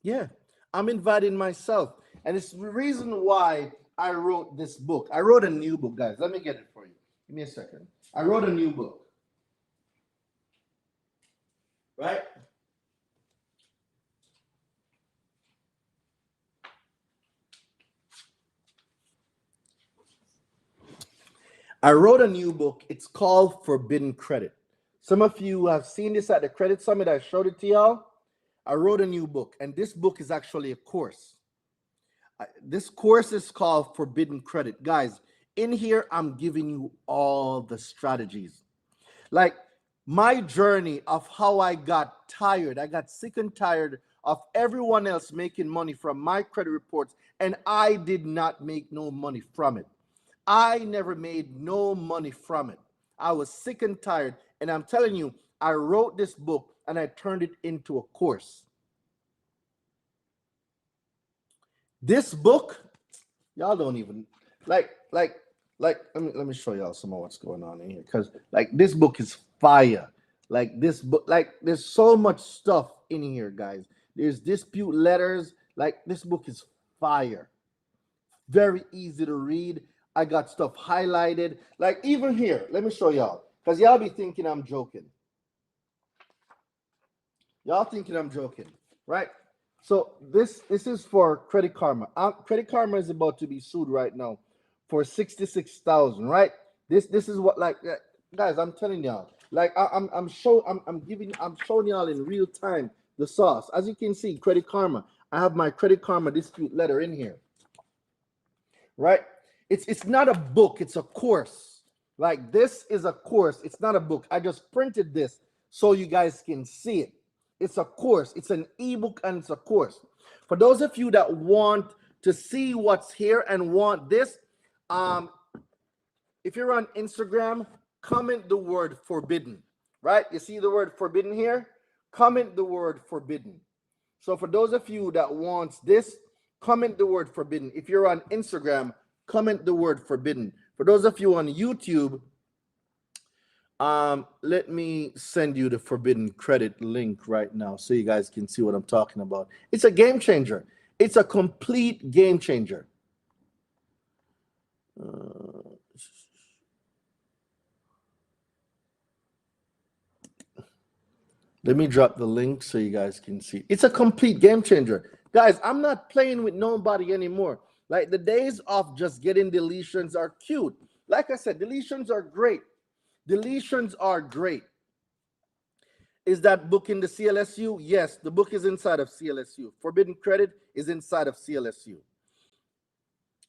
Yeah, I'm inviting myself. And it's the reason why I wrote this book. I wrote a new book, guys. Let me get it for you. Give me a second. I wrote a new book. Right? I wrote a new book. It's called Forbidden Credit. Some of you have seen this at the Credit Summit. I showed it to y'all. I wrote a new book, and this book is actually a course. This course is called Forbidden Credit. Guys, in here, I'm giving you all the strategies. Like my journey of how I got tired. I got sick and tired of everyone else making money from my credit reports, and I did not make no money from it. I never made no money from it. I was sick and tired, and I'm telling you, I wrote this book and I turned it into a course. This book, y'all don't even like let me show y'all some of what's going on in here, because like this book is fire. Like this book, like there's so much stuff in here, guys. There's dispute letters. Like this book is fire. Very easy to read. I got stuff highlighted. Like even here, let me show y'all, because y'all be thinking I'm joking. Y'all thinking I'm joking, right? So this is for Credit Karma. Credit Karma is about to be sued right now for $66,000, right? This is what, like, guys, I'm telling y'all, like I'm showing y'all in real time the sauce. As you can see, Credit Karma. I have my Credit Karma dispute letter in here, right? It's not a book, it's a course. Like this is a course, it's not a book. I just printed this so you guys can see it. It's a course, it's an ebook, and it's a course. For those of you that want to see what's here and want this, if you're on Instagram, comment the word forbidden, right? You see the word forbidden here? Comment the word forbidden. So for those of you that wants this, comment the word forbidden. If you're on Instagram, comment the word forbidden. For those of you on YouTube, let me send you the Forbidden Credit link right now so you guys can see what I'm talking about. It's a game changer. It's a complete game changer. Let me drop the link so you guys can see. It's a complete game changer. Guys, I'm not playing with nobody anymore. Like, the days of just getting deletions are cute. Like I said, deletions are great. Deletions are great. Is that book in the CLSU? Yes, the book is inside of CLSU. Forbidden Credit is inside of CLSU.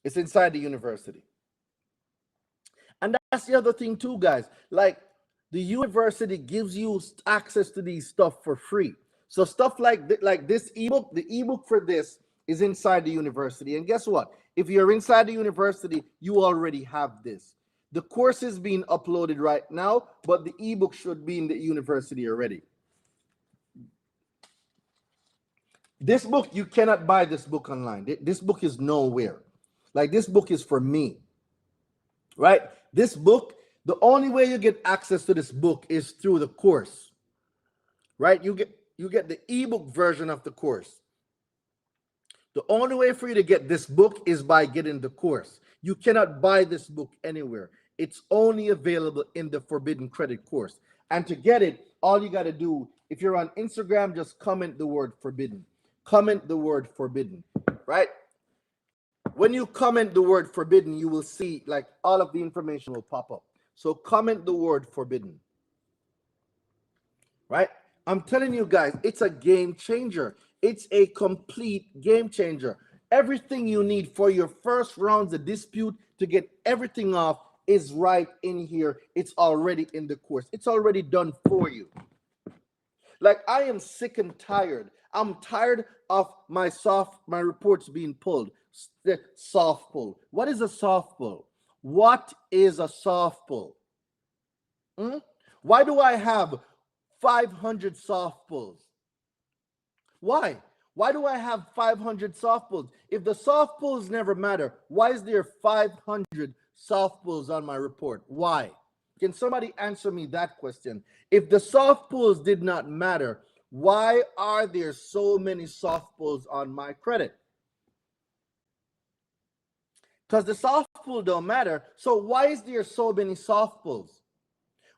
It's inside the university. And that's the other thing too, guys. Like, the university gives you access to these stuff for free. So stuff like this ebook, the ebook for this is inside the university. And guess what? If you're inside the university, you already have this. The course is being uploaded right now, but the ebook should be in the university already. This book, you cannot buy this book online. This book is nowhere. Like, this book is for me, right? This book, the only way you get access to this book is through the course, right? You get the ebook version of the course. The only way for you to get this book is by getting the course. You cannot buy this book anywhere. It's only available in the Forbidden Credit course. And to get it, all you got to do, if you're on Instagram, just comment the word forbidden. Comment the word forbidden, right? When you comment the word forbidden, you will see, like, all of the information will pop up. So comment the word forbidden, right? I'm telling you guys, it's a game changer. It's a complete game changer. Everything you need for your first rounds of dispute to get everything off is right in here. It's already in the course. It's already done for you. Like, I am sick and tired. I'm tired of my reports being pulled. Soft pull. What is a soft pull? What is a soft pull? Why do I have 500 soft pulls? Why? Why do I have 500 soft pulls? If the soft pulls never matter, why is there 500 soft pulls on my report? Why? Can somebody answer me that question? If the soft pulls did not matter, why are there so many soft pulls on my credit? Because the soft pull don't matter. So why is there so many soft pulls?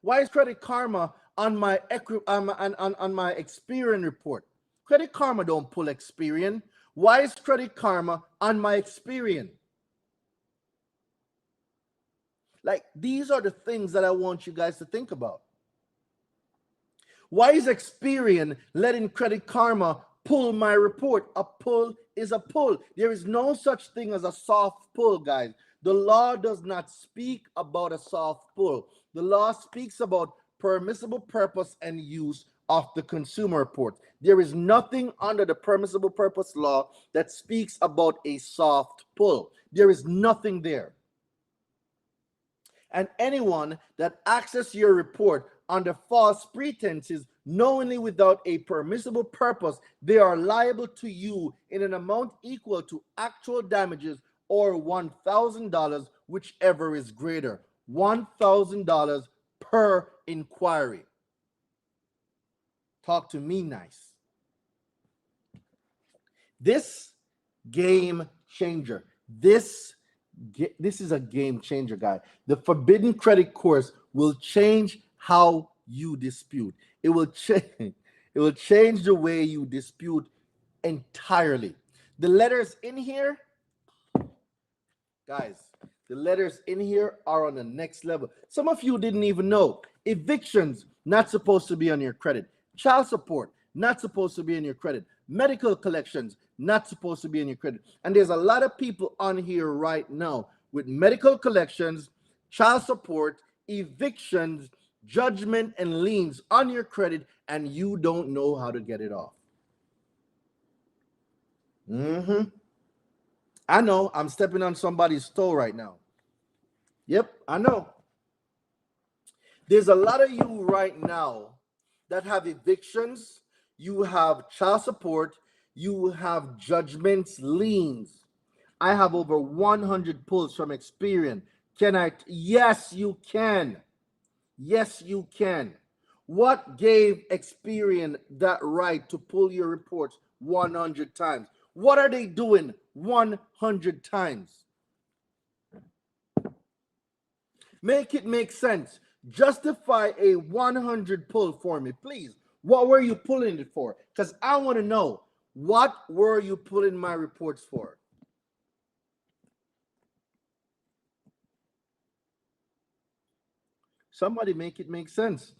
Why is Credit Karma on my on my Experian report? Credit Karma don't pull Experian. Why is Credit Karma on my Experian? Like, these are the things that I want you guys to think about. Why is Experian letting Credit Karma pull my report? A pull is a pull. There is no such thing as a soft pull, guys. The law does not speak about a soft pull. The law speaks about permissible purpose and use of the consumer report. There is nothing under the permissible purpose law that speaks about a soft pull. There is nothing there. And anyone that accesses your report under false pretenses, knowingly without a permissible purpose, they are liable to you in an amount equal to actual damages or $1,000, whichever is greater. $1,000 per inquiry. Talk to me nice. This game changer. This is a game changer, guy. The Forbidden Credit course will change how you dispute. It will change the way you dispute entirely. The letters in here, guys, the letters in here are on the next level. Some of you didn't even know. Evictions, not supposed to be on your credit. Child support, not supposed to be in your credit. Medical collections, not supposed to be in your credit. And there's a lot of people on here right now with medical collections, child support, evictions, judgment, and liens on your credit, and you don't know how to get it off. I know I'm stepping on somebody's toe right now. Yep, I know. There's a lot of you right now that have evictions, you have child support, you have judgments, liens. I have over 100 pulls from Experian. Can I? Yes, you can. Yes, you can. What gave Experian that right to pull your reports 100 times? What are they doing 100 times? Make it make sense. Justify a 100 pull for me, please. What were you pulling it for? Because I want to know, what were you pulling my reports for? Somebody make it make sense.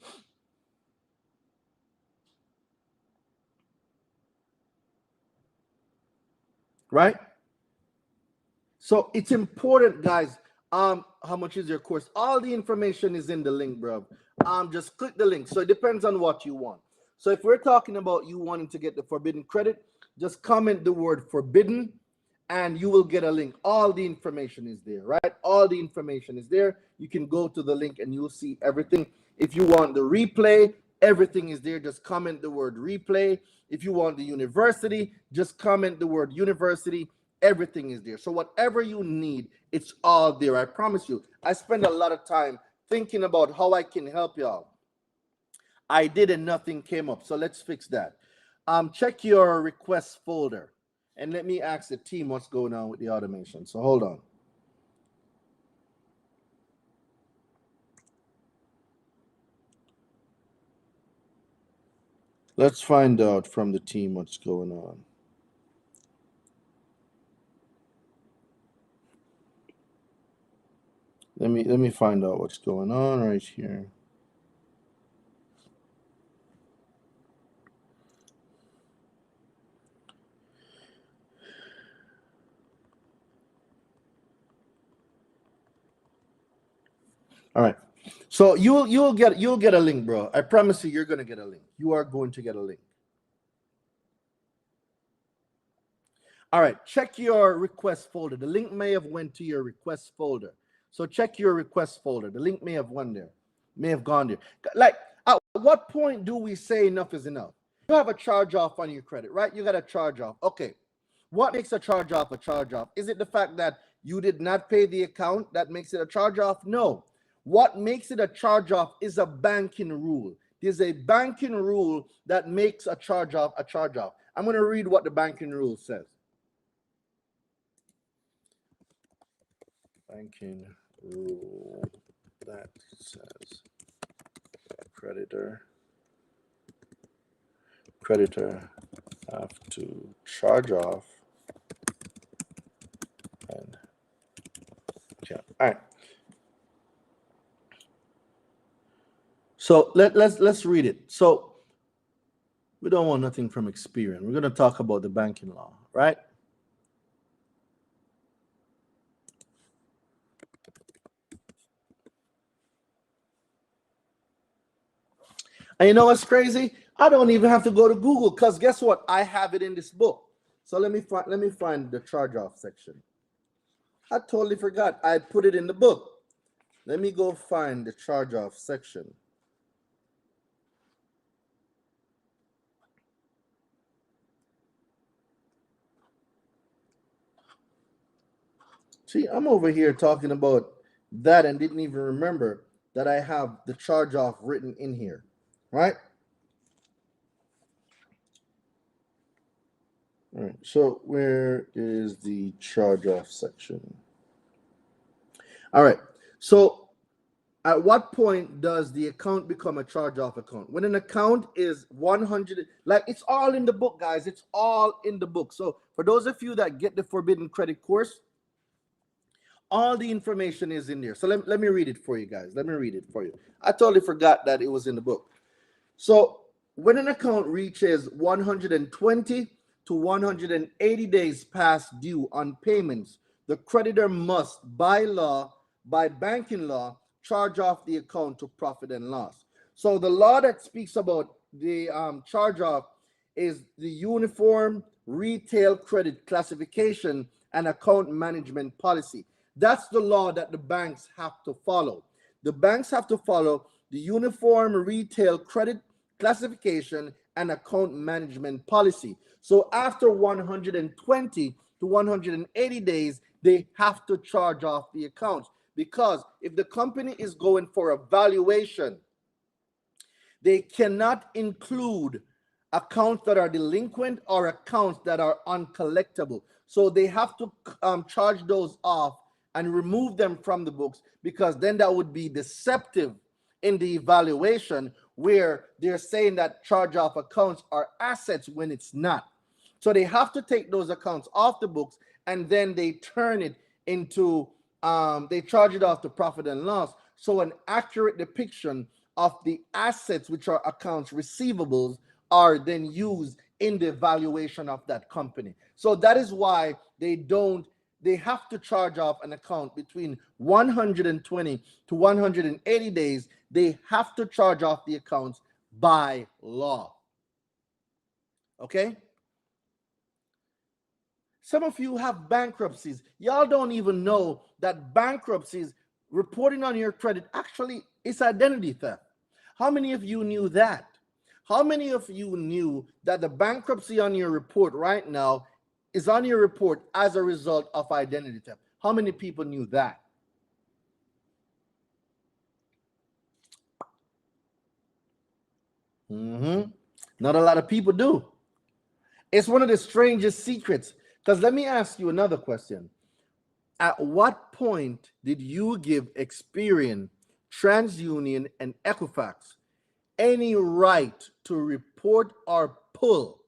Right? So it's important, guys. How much is your course? All the information is in the link, bro. Just click the link. So it depends on what you want. So if we're talking about you wanting to get the forbidden credit, just comment the word forbidden and you will get a link. All the information is there, right? All the information is there. You can go to the link and you'll see everything. If you want the replay, everything is there. Just comment the word replay. If you want the university, just comment the word university. Everything is there. So whatever you need, it's all there. I promise you. I spend a lot of time thinking about how I can help y'all. I did and nothing came up. So let's fix that. Check your request folder. And let me ask the team what's going on with the automation. So hold on. Let's find out from the team what's going on. Let me find out what's going on right here. All right. So you'll get a link, bro. I promise you, you're gonna get a link. You are going to get a link. All right. Check your request folder. The link may have went to your request folder. So check your request folder. The link may have went there. May have gone there. Like, at what point do we say enough is enough? You have a charge off on your credit, right? You got a charge off. Okay. What makes a charge off a charge off? Is it the fact that you did not pay the account that makes it a charge off? No. What makes it a charge off is a banking rule. There's a banking rule that makes a charge off a charge off. I'm going to read what the banking rule says. Banking rule that says creditor have to charge off and yeah. All right. So let's read it. So we don't want nothing from Experian. We're going to talk about the banking law, right? And you know what's crazy? I don't even have to go to Google because guess what? I have it in this book. So let me find the charge off section. I totally forgot. I put it in the book. Let me go find the charge off section. See, I'm over here talking about that and didn't even remember that I have the charge off written in here, right? All right, so where is the charge off section? All right, so at what point does the account become a charge off account? When an account is 100, like it's all in the book, guys, it's all in the book. So for those of you that get the Forbidden Credit course, all the information is in there. So let me read it for you guys. Let me read it for you. I totally forgot that it was in the book. So when an account reaches 120 to 180 days past due on payments, the creditor must, by law, by banking law, charge off the account to profit and loss. So the law that speaks about the charge off is the Uniform Retail Credit Classification and Account Management Policy. That's the law that the banks have to follow. The banks have to follow the Uniform Retail Credit Classification and Account Management Policy. So after 120 to 180 days, they have to charge off the accounts, because if the company is going for a valuation, they cannot include accounts that are delinquent or accounts that are uncollectible. So they have to charge those off and remove them from the books, because then that would be deceptive in the evaluation, where they're saying that charge-off accounts are assets when it's not. So they have to take those accounts off the books, and then they turn it into, they charge it off to profit and loss. So an accurate depiction of the assets, which are accounts receivables, are then used in the valuation of that company. So that is why they have to charge off an account between 120 to 180 days. They have to charge off the accounts by law. Okay? Some of you have bankruptcies. Y'all don't even know that bankruptcies, reporting on your credit, actually is identity theft. How many of you knew that? How many of you knew that the bankruptcy on your report right now is on your report as a result of identity theft? How many people knew that? Not a lot of people do. It's one of the strangest secrets. Because let me ask you another question. At what point did you give Experian, TransUnion, and Equifax any right to report or pull?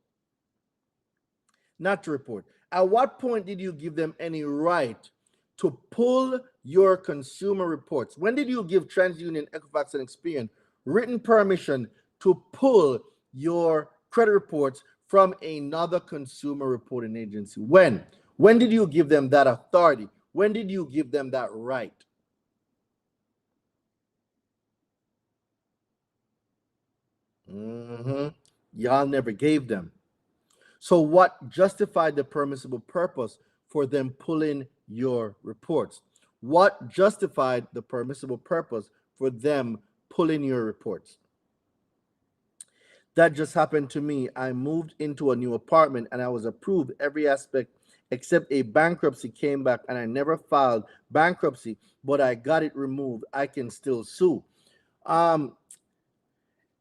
Not to report. At what point did you give them any right to pull your consumer reports? When did you give TransUnion, Equifax, and Experian written permission to pull your credit reports from another consumer reporting agency? When? When did you give them that authority? When did you give them that right? Y'all never gave them. So what justified the permissible purpose for them pulling your reports? What justified the permissible purpose for them pulling your reports? That just happened to me. I moved into a new apartment and I was approved every aspect except a bankruptcy came back, and I never filed bankruptcy, but I got it removed. I can still sue.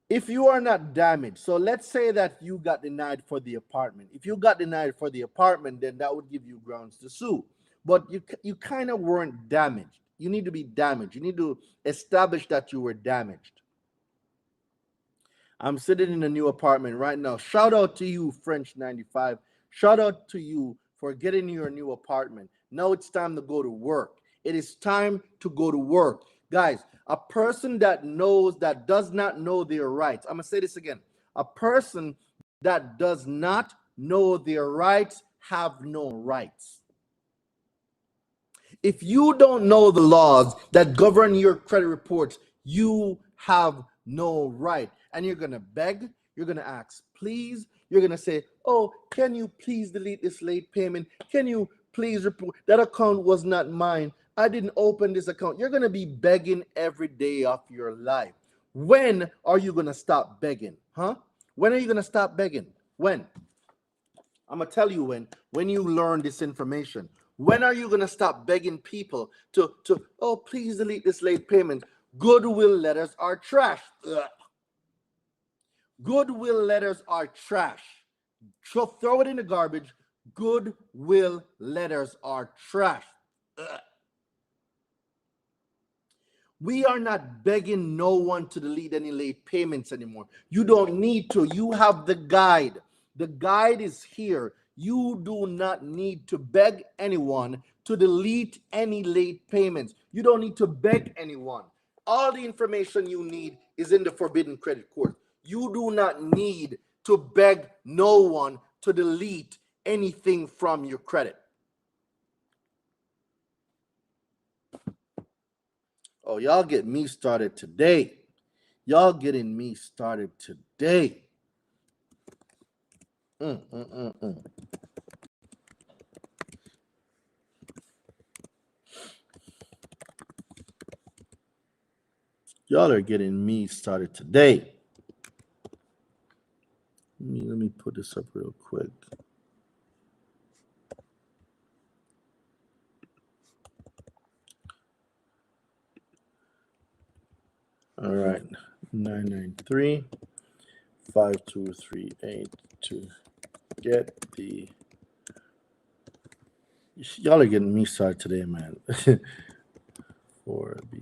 If you are not damaged, so let's say that you got denied for the apartment. If you got denied for the apartment, then that would give you grounds to sue. But you kind of weren't damaged. You need to be damaged. You need to establish that you were damaged. I'm sitting in a new apartment right now. Shout out to you, French 95. Shout out to you for getting your new apartment. Now it's time to go to work. It is time to go to work. Guys, a person that does not know their rights. I'm going to say this again. A person that does not know their rights have no rights. If you don't know the laws that govern your credit reports, you have no right. And you're going to beg, you're going to ask, please, you're going to say, oh, can you please delete this late payment? Can you please report? That account was not mine. I didn't open this account. You're going to be begging every day of your life. When are you going to stop begging? Huh? When are you going to stop begging? When? I'm going to tell you when you learn this information. When are you going to stop begging people to, oh, please delete this late payment? Goodwill letters are trash. Ugh. Goodwill letters are trash. Throw it in the garbage. Goodwill letters are trash. Ugh. We are not begging no one to delete any late payments anymore. You don't need to. You have the guide. The guide is here. You do not need to beg anyone to delete any late payments. You don't need to beg anyone. All the information you need is in the Forbidden Credit Course. You do not need to beg no one to delete anything from your credit. Oh, y'all get me started today. Y'all getting me started today. Y'all are getting me started today. Let me put this up real quick. All right, 993-5238 to get the Y'all are getting me started today, man. For BI.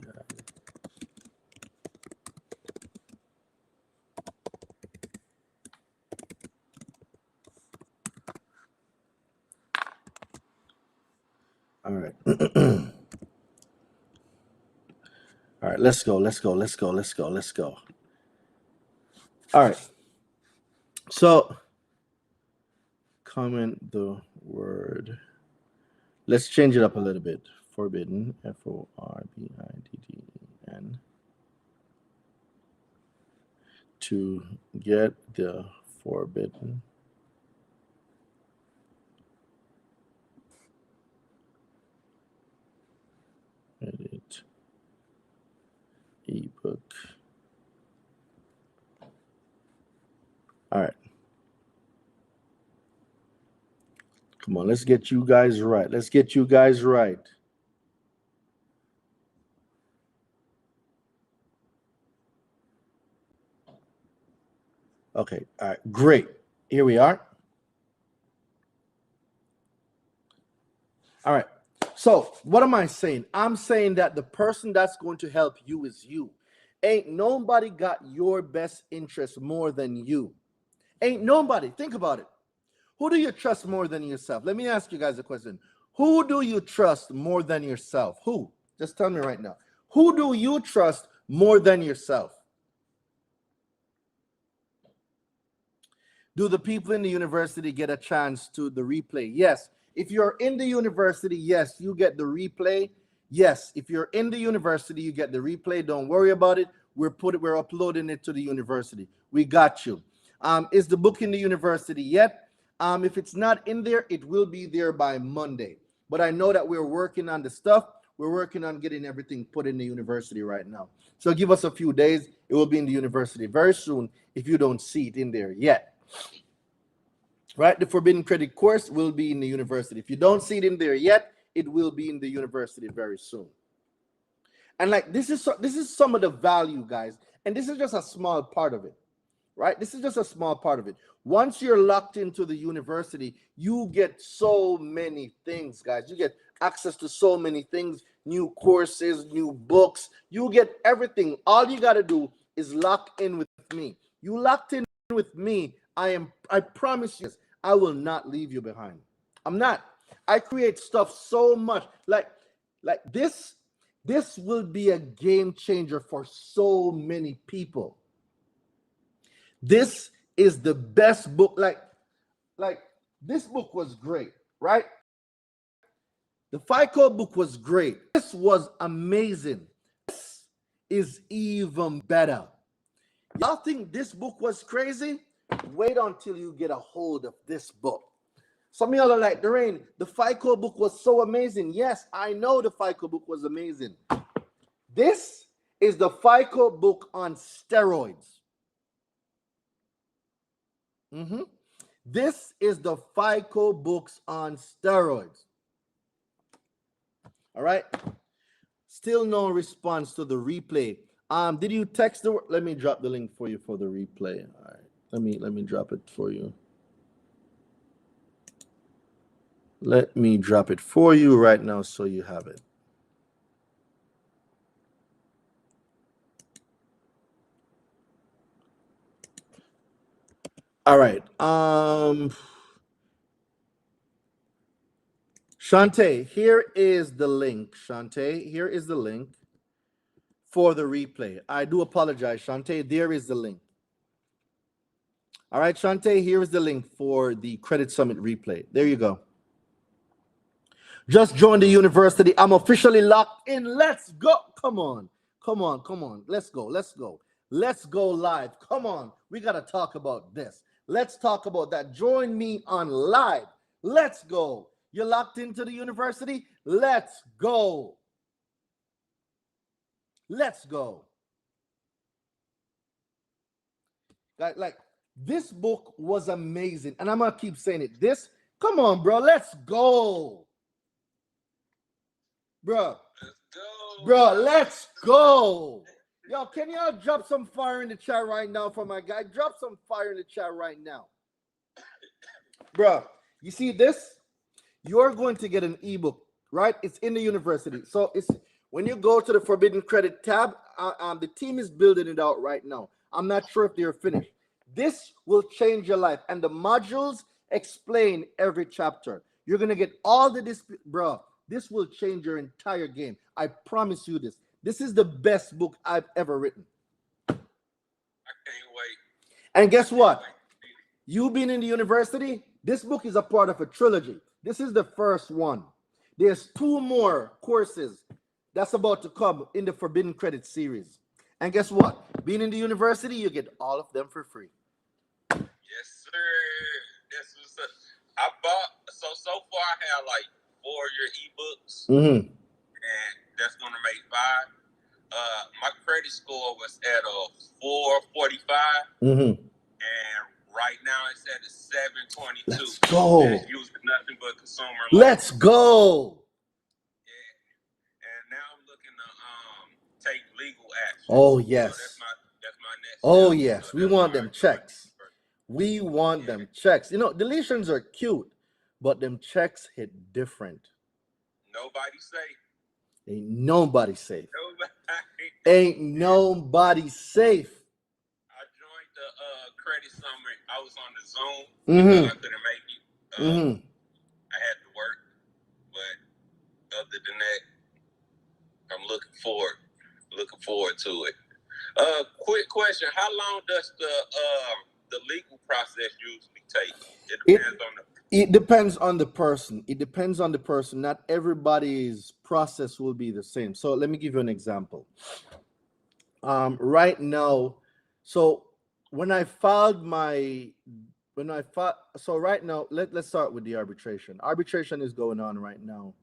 All right. All right, let's go. All right. So comment the word. Let's change it up a little bit. Forbidden. FORBIDDEN. To get the forbidden. Edit. Ebook. All right. Come on, let's get you guys right. Okay, all right, great. Here we are. All right. So what am I saying? I'm saying that the person that's going to help you is you. Ain't nobody got your best interest more than you. Ain't nobody. Think about it. Who do you trust more than yourself? Let me ask you guys a question. Who do you trust more than yourself? Who? Just tell me right now. Who do you trust more than yourself? Do the people in the university get a chance to the replay? Yes. If you're in the university, yes, you get the replay. Yes, if you're in the university, you get the replay. Don't worry about it. We're uploading it to the university. We got you. Is the book in the university yet? If it's not in there, it will be there by Monday. But I know that we're working on the stuff. We're working on getting everything put in the university right now. So give us a few days. It will be in the university very soon if you don't see it in there yet. Right? The Forbidden Credit course will be in the university. If you don't see it in there yet, it will be in the university very soon. And like this is some of the value, guys. And this is just a small part of it. Right? This is just a small part of it. Once you're locked into the university, you get so many things, guys. You get access to so many things, new courses, new books. You get everything. All you got to do is lock in with me. You locked in with me. I promise you, I will not leave you behind. I'm not. I create stuff so much. Like this will be a game changer for so many people. This is the best book. Like this book was great, right? The FICO book was great. This was amazing. This is even better. Y'all think this book was crazy? Wait until you get a hold of this book. Some of y'all are like, Daraine, the FICO book was so amazing. Yes, I know the FICO book was amazing. This is the FICO book on steroids. This is the FICO books on steroids. All right. Still no response to the replay. Did you text the? Let me drop the link for you for the replay. All right. Let me drop it for you. Let me drop it for you right now so you have it. All right. Shantae, here is the link. Shantae, here is the link for the replay. I do apologize, Shantae. There is the link. All right, Shantae, here is the link for the Credit Summit replay. There you go. Just joined the university. I'm officially locked in. Let's go. Come on. Let's go. Let's go live. Come on. We got to talk about this. Let's talk about that. Join me on live. Let's go. You're locked into the university? Let's go. Let's go. Like this book was amazing. And I'm going to keep saying it. Come on, bro. Let's go. Bro, let's go. Yo, can y'all drop some fire in the chat right now for my guy? Drop some fire in the chat right now. Bro, you see this? you're going to get an ebook, right? It's in the university. So it's when you go to the Forbidden Credit tab, the team is building it out right now. I'm not sure if they're finished. This will change your life, and the modules explain every chapter. You're gonna get all bro. This will change your entire game. I promise you this. This is the best book I've ever written. I can't wait. And guess what? You being in the university, this book is a part of a trilogy. This is the first one. There's 2 more courses that's about to come in the Forbidden Credit series. And guess what? Being in the university, you get all of them for free. Yes, sir. This was I bought so far I have like 4 of your ebooks, and that's gonna make 5. My credit score was at a 445, and right now it's at a 722. Let's go. And it's using nothing but consumer loans. Let's go. Yeah. And now I'm looking to take legal action. Oh yes. So that's my next. Oh step. yes. So We want them checks. We want them checks. You know, deletions are cute, but them checks hit different. Nobody safe. Ain't nobody safe. Nobody. Ain't nobody safe. I joined the credit summit. I was on the Zoom because I couldn't make it. I had to work, but other than that, I'm looking forward to it. Quick question: how long does the legal process usually take? It depends on the It depends on the person. Not everybody's process will be the same. So let me give you an example. Right now, so when I filed so right now, let's start with the arbitration. Arbitration is going on right now,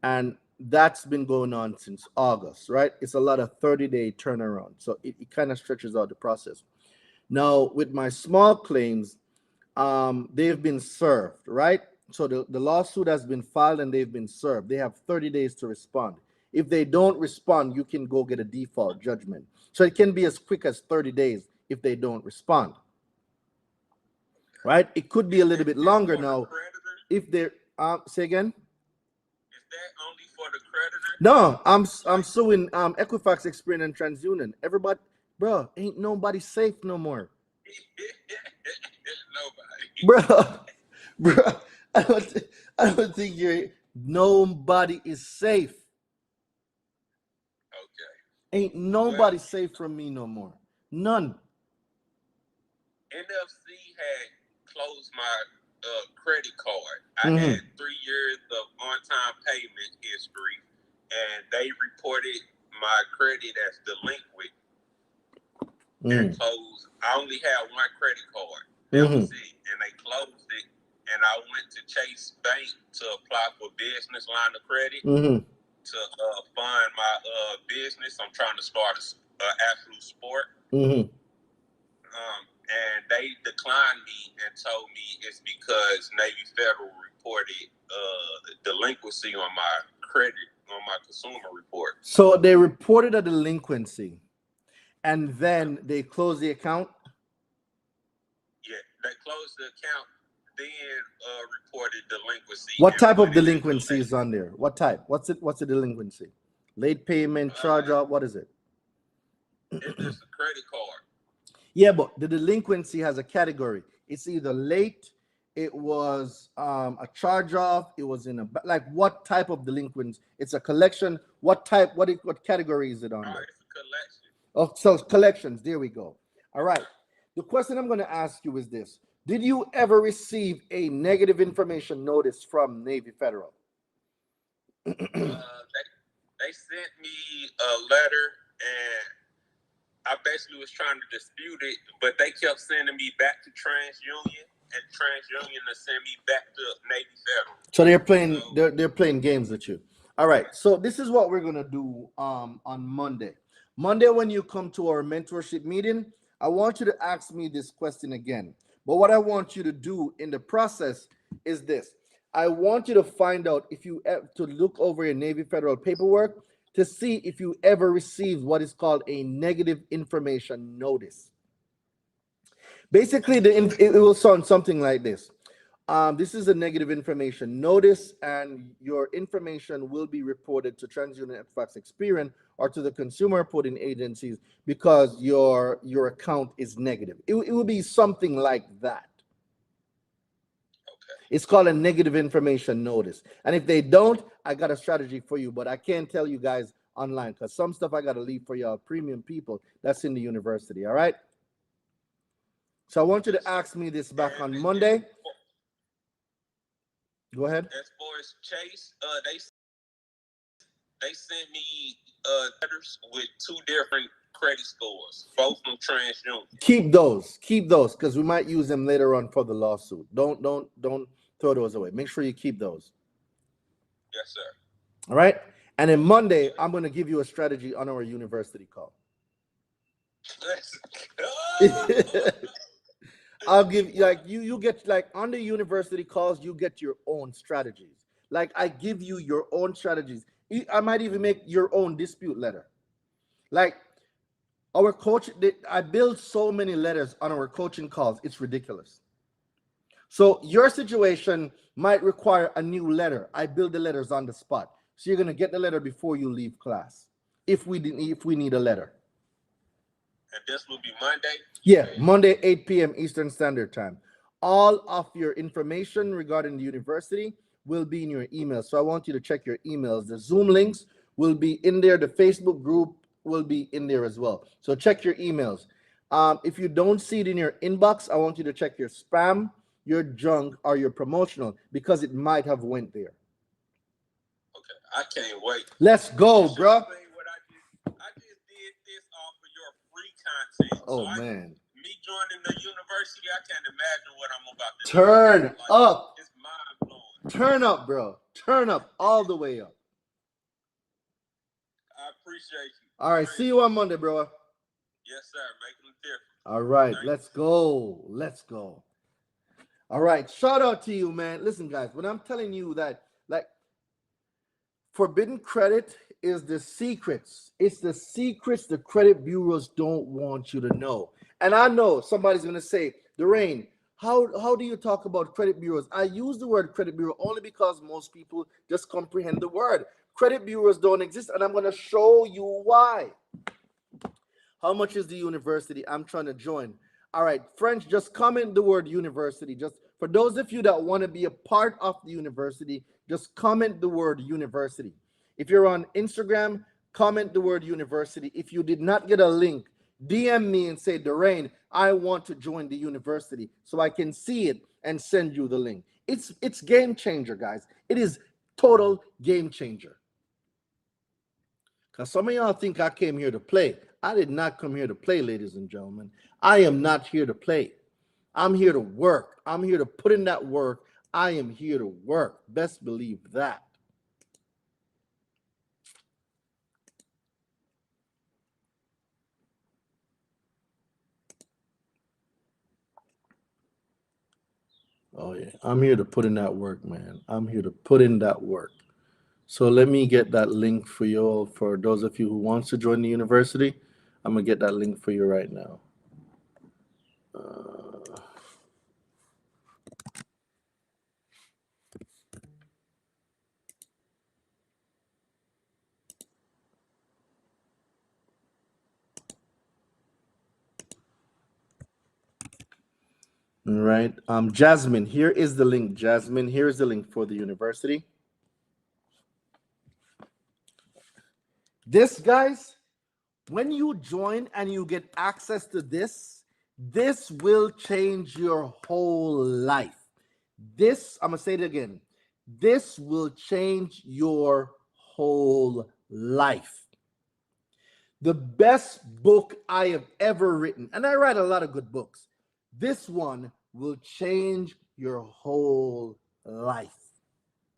and that's been going on since August, right? It's a lot of 30-day turnaround, so it kind of stretches out the process. Now with my small claims, they've been served, right? So the lawsuit has been filed and they've been served. They have 30 days to respond. If they don't respond, you can go get a default judgment. So it can be as quick as 30 days if they don't respond, right? It could be a little bit longer now. If they're, say again? Is that only for the creditor? No, I'm suing Equifax, Experian, and TransUnion. Everybody, bro, ain't nobody safe no more. Nobody. Bro, I don't think nobody is safe. Okay. Ain't nobody safe from me no more. None. NFC had closed my credit card. I had 3 years of on-time payment history, and they reported my credit as delinquent and closed. I only had 1 credit card. That was it, and they closed it. And I went to Chase Bank to apply for business line of credit to fund my business. I'm trying to start an absolute sport. And they declined me and told me it's because Navy Federal reported delinquency on my credit, on my consumer report. So they reported a delinquency, and then they closed the account? Yeah, they closed the account, then reported delinquency. What type of delinquency is on there? What type? What's the delinquency? Late payment, charge off, what is it? It's just a credit card. Yeah, but the delinquency has a category. It's either late, it was a charge off, it was in like what type of delinquency? It's a collection. What category is it on there? It's a collection. Oh, so collections, there we go. All right. The question I'm going to ask you is this. Did you ever receive a negative information notice from Navy Federal? They sent me a letter, and I basically was trying to dispute it, but they kept sending me back to TransUnion, and TransUnion to send me back to Navy Federal. So they're playing games with you. All right. So this is what we're gonna do on Monday. Monday, when you come to our mentorship meeting, I want you to ask me this question again. But what I want you to do in the process is this. I want you to find out if you have to look over your Navy Federal paperwork to see if you ever received what is called a negative information notice. Basically, it will sound something like this. This is a negative information notice, and your information will be reported to TransUnion FAQs Experian or to the consumer reporting agencies because your account is negative. It will be something like that. Okay. It's called a negative information notice. And if they don't, I got a strategy for you, but I can't tell you guys online because some stuff I got to leave for y'all premium people that's in the university. All right. So I want you to ask me this back on Monday. Go ahead. As far as Chase, they sent me letters with 2 different credit scores, both from TransUnion. Keep those, because we might use them later on for the lawsuit. Don't throw those away. Make sure you keep those. Yes, sir. All right. And then Monday, I'm going to give you a strategy on our university call. Let's go. I'll give you get like on the university calls, you get your own strategies. Like I give you your own strategies. I might even make your own dispute letter. Like our coach, I build so many letters on our coaching calls. It's ridiculous. So your situation might require a new letter. I build the letters on the spot. So you're going to get the letter before you leave class. If we need a letter. And this will be Monday? Yeah, Monday, 8 p.m. Eastern Standard Time. All of your information regarding the university will be in your email. So I want you to check your emails. The Zoom links will be in there. The Facebook group will be in there as well. So check your emails. If you don't see it in your inbox, I want you to check your spam, your junk, or your promotional because it might have went there. Okay, I can't wait. Let's go, bro. I just did this off of your free content. Oh, man. Me joining the university, I can't imagine what I'm about to do. Turn up. It's mind-blowing. Turn up, bro. Turn up all the way up. I appreciate you. All right, see you on Monday, bro. Yes, sir. Making a difference. All right, let's go. Let's go. All right, shout out to you, man. Listen, guys, when I'm telling you that, like, forbidden credit is the secrets. It's the secrets the credit bureaus don't want you to know. And I know somebody's going to say, Dwayne, how do you talk about credit bureaus? I use the word credit bureau only because most people just comprehend the word. Credit bureaus don't exist, and I'm going to show you why. How much is the university I'm trying to join? All right, French, just comment the word university. Just for those of you that want to be a part of the university, just comment the word university. If you're on Instagram, comment the word university. If you did not get a link, DM me and say, Dwayne, I want to join the university so I can see it and send you the link. It's game changer, guys. It is total game changer. Because some of y'all think I came here to play. I did not come here to play, ladies and gentlemen. I am not here to play. I'm here to work. I'm here to put in that work. I am here to work. Best believe that. Oh, yeah. I'm here to put in that work, man. I'm here to put in that work. So let me get that link for you all. For those of you who wants to join the university, I'm going to get that link for you right now. All right. Jasmine, here is the link. Jasmine, here is the link for the university. This, guys, when you join and you get access to this will change your whole life. This, I'm going to say it again. This will change your whole life. The best book I have ever written, and I write a lot of good books. This one will change your whole life.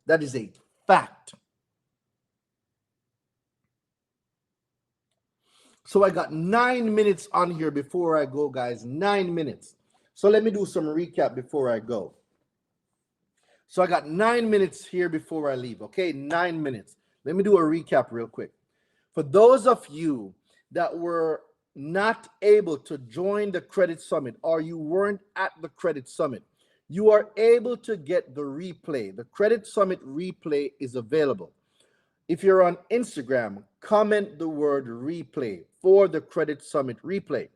That is a fact. So I got 9 minutes on here before I go, guys. 9 minutes. So let me do some recap before I go. So I got 9 minutes here before I leave. Okay, 9 minutes. Let me do a recap real quick. For those of you that were not able to join the Credit Summit or you weren't at the Credit Summit, you are able to get the replay. The Credit Summit replay is available. If you're on Instagram, comment the word replay for the Credit Summit replay.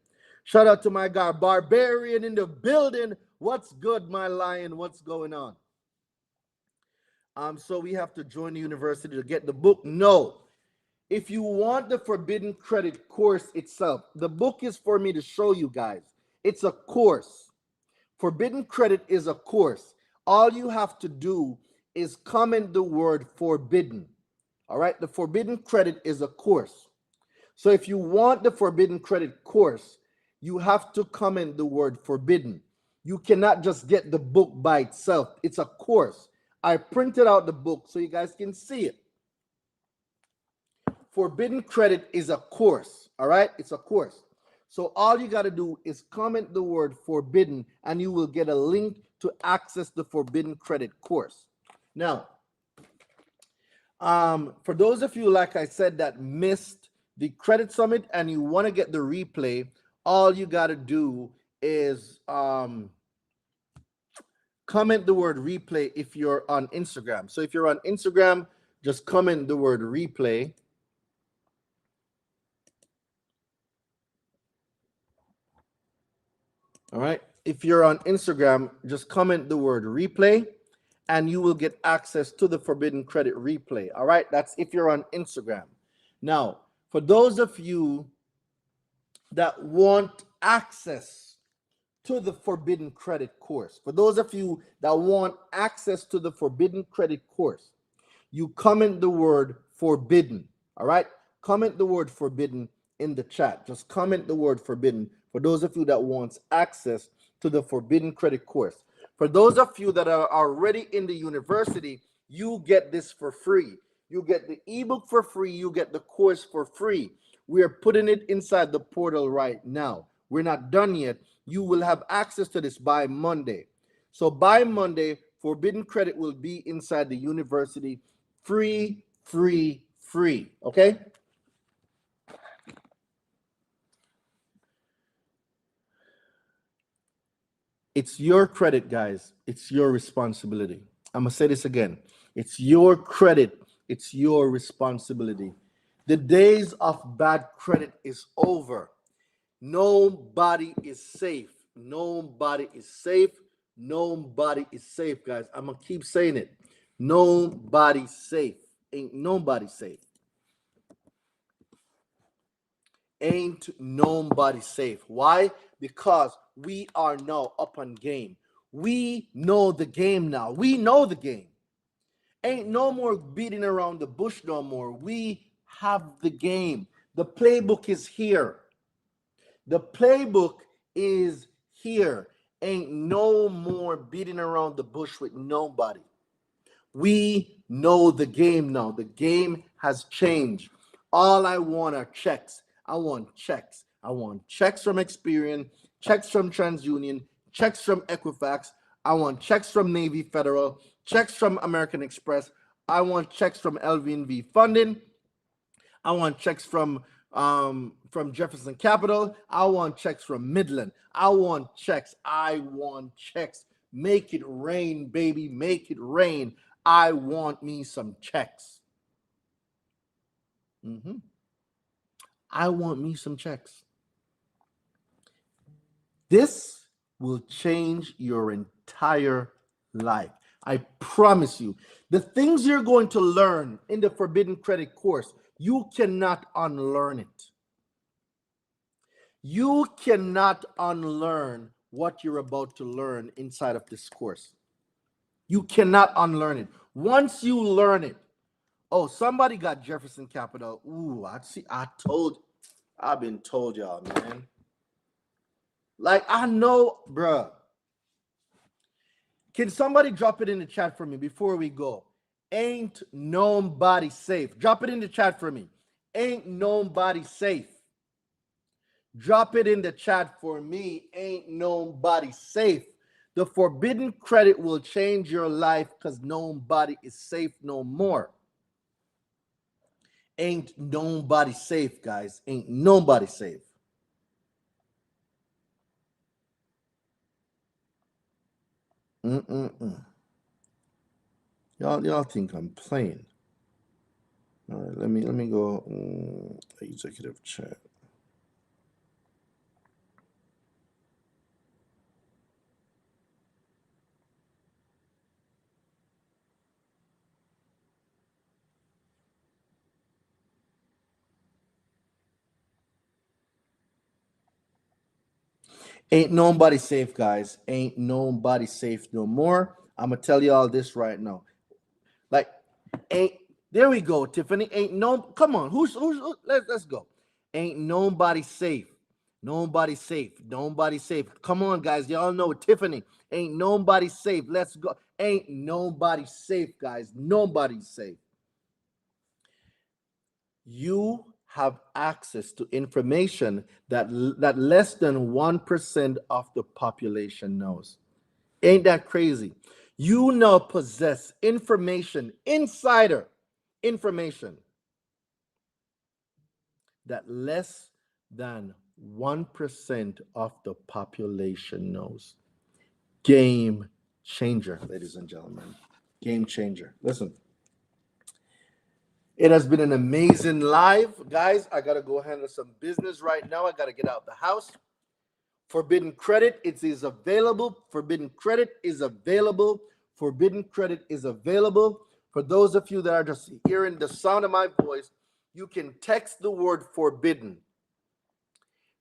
Shout out to my guy Barbarian in the building. What's good, my lion? What's going on? So we have to join the university to get the book? No. If you want the Forbidden Credit course itself, the book is for me to show you guys. It's a course. Forbidden Credit is a course. All you have to do is comment the word forbidden. All right, the Forbidden Credit is a course. So if you want the Forbidden Credit course, you have to comment the word forbidden. You cannot just get the book by itself. It's a course. I printed out the book so you guys can see it. Forbidden Credit is a course. All right, it's a course. So all you got to do is comment the word forbidden and you will get a link to access the Forbidden Credit course. Now, for those of you, like I said, that missed the Credit Summit and you want to get the replay, all you got to do is comment the word replay if you're on Instagram. So if you're on Instagram, just comment the word replay. All right. If you're on Instagram, just comment the word replay and you will get access to the Forbidden Credit replay. All right. That's if you're on Instagram. Now, for those of you that want access to the Forbidden Credit course, for those of you that want access to the Forbidden Credit course, you comment the word forbidden. All right. Comment the word forbidden in the chat. Just comment the word forbidden for those of you that wants access to the Forbidden Credit course. For those of you that are already in the university, you get this for free. You get the ebook for free. You get the course for free. We are putting it inside the portal right now. We're not done yet. You will have access to this by Monday. So by Monday, Forbidden Credit will be inside the university free, free, free. Okay? It's your credit, guys. It's your responsibility. I'm going to say this again. It's your credit. It's your responsibility. The days of bad credit is over. Nobody is safe. Nobody is safe. Nobody is safe, guys. I'm going to keep saying it. Nobody's safe. Ain't nobody safe. Ain't nobody safe. Why? Because we are now up on game. We know the game now. We know the game. Ain't no more beating around the bush no more. We have the game. The playbook is here. The playbook is here. Ain't no more beating around the bush with nobody. We know the game now. The game has changed. All I want are checks. I want checks. I want checks from Experian, checks from TransUnion, checks from Equifax. I want checks from Navy Federal, checks from American Express. I want checks from LV&V Funding. I want checks from Jefferson Capital. I want checks from Midland. I want checks. I want checks. Make it rain, baby. Make it rain. I want me some checks. I want me some checks. This will change your entire life. I promise you. The things you're going to learn in the Forbidden Credit course, you cannot unlearn it. You cannot unlearn what you're about to learn inside of this course. You cannot unlearn it. Once you learn it, oh, somebody got Jefferson Capital. Ooh, I've been told y'all, man. Like, I know, bruh. Can somebody drop it in the chat for me before we go? Ain't nobody safe. Drop it in the chat for me. Ain't nobody safe. Drop it in the chat for me. Ain't nobody safe. The Forbidden Credit will change your life because nobody is safe no more. Ain't nobody safe, guys. Ain't nobody safe. Y'all think I'm playing. All right, let me go executive chat. Ain't nobody safe, guys. Ain't nobody safe no more. I'm gonna tell y'all this right now. Like, ain't there we go, Tiffany. Ain't no come on, who's let's go. Ain't nobody safe. Nobody safe. Nobody safe. Come on, guys. Y'all know Tiffany. Ain't nobody safe. Let's go. Ain't nobody safe, guys. Nobody's safe. You have access to information that less than 1% of the population knows. Ain't that crazy? You now possess information, insider information, that less than 1% of the population knows. Game changer, ladies and gentlemen. Game changer. Listen, it has been an amazing live. Guys, I got to go handle some business right now. I got to get out the house. Forbidden Credit, it is available. Forbidden Credit is available. Forbidden Credit is available. For those of you that are just hearing the sound of my voice, you can text the word forbidden.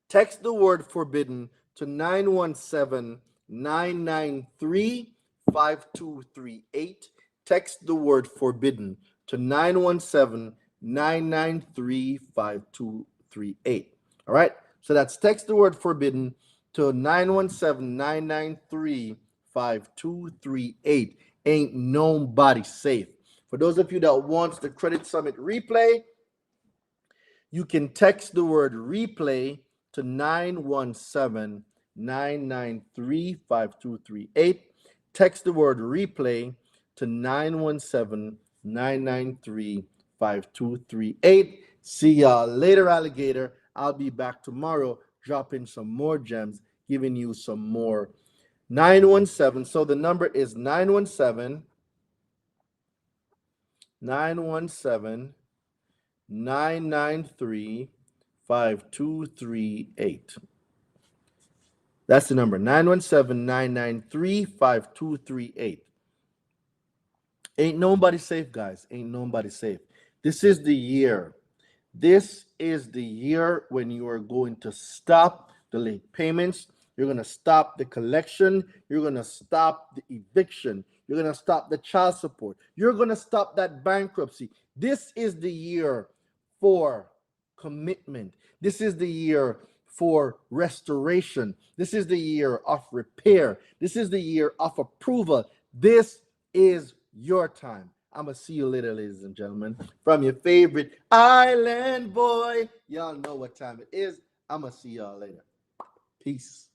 Text the word forbidden to 917-993-5238. Text the word forbidden to 917-993-5238. All right? So that's text the word forbidden to 917-993-5238. Ain't nobody safe. For those of you that wants the Credit Summit replay, you can text the word replay to 917-993-5238. Text the word replay to 917-993-5238. See y'all later, alligator. I'll be back tomorrow dropping some more gems, giving you some more. 917. So the number is 917 993-5238. That's the number, 917-993-5238. Ain't nobody safe, guys. Ain't nobody safe. This is the year. This is the year when you are going to stop the late payments. You're going to stop the collection. You're going to stop the eviction. You're going to stop the child support. You're going to stop that bankruptcy. This is the year for commitment. This is the year for restoration. This is the year of repair. This is the year of approval. This is your time. I'm going to see you later, ladies and gentlemen, from your favorite island boy. Y'all know what time it is. I'm going to see y'all later. Peace.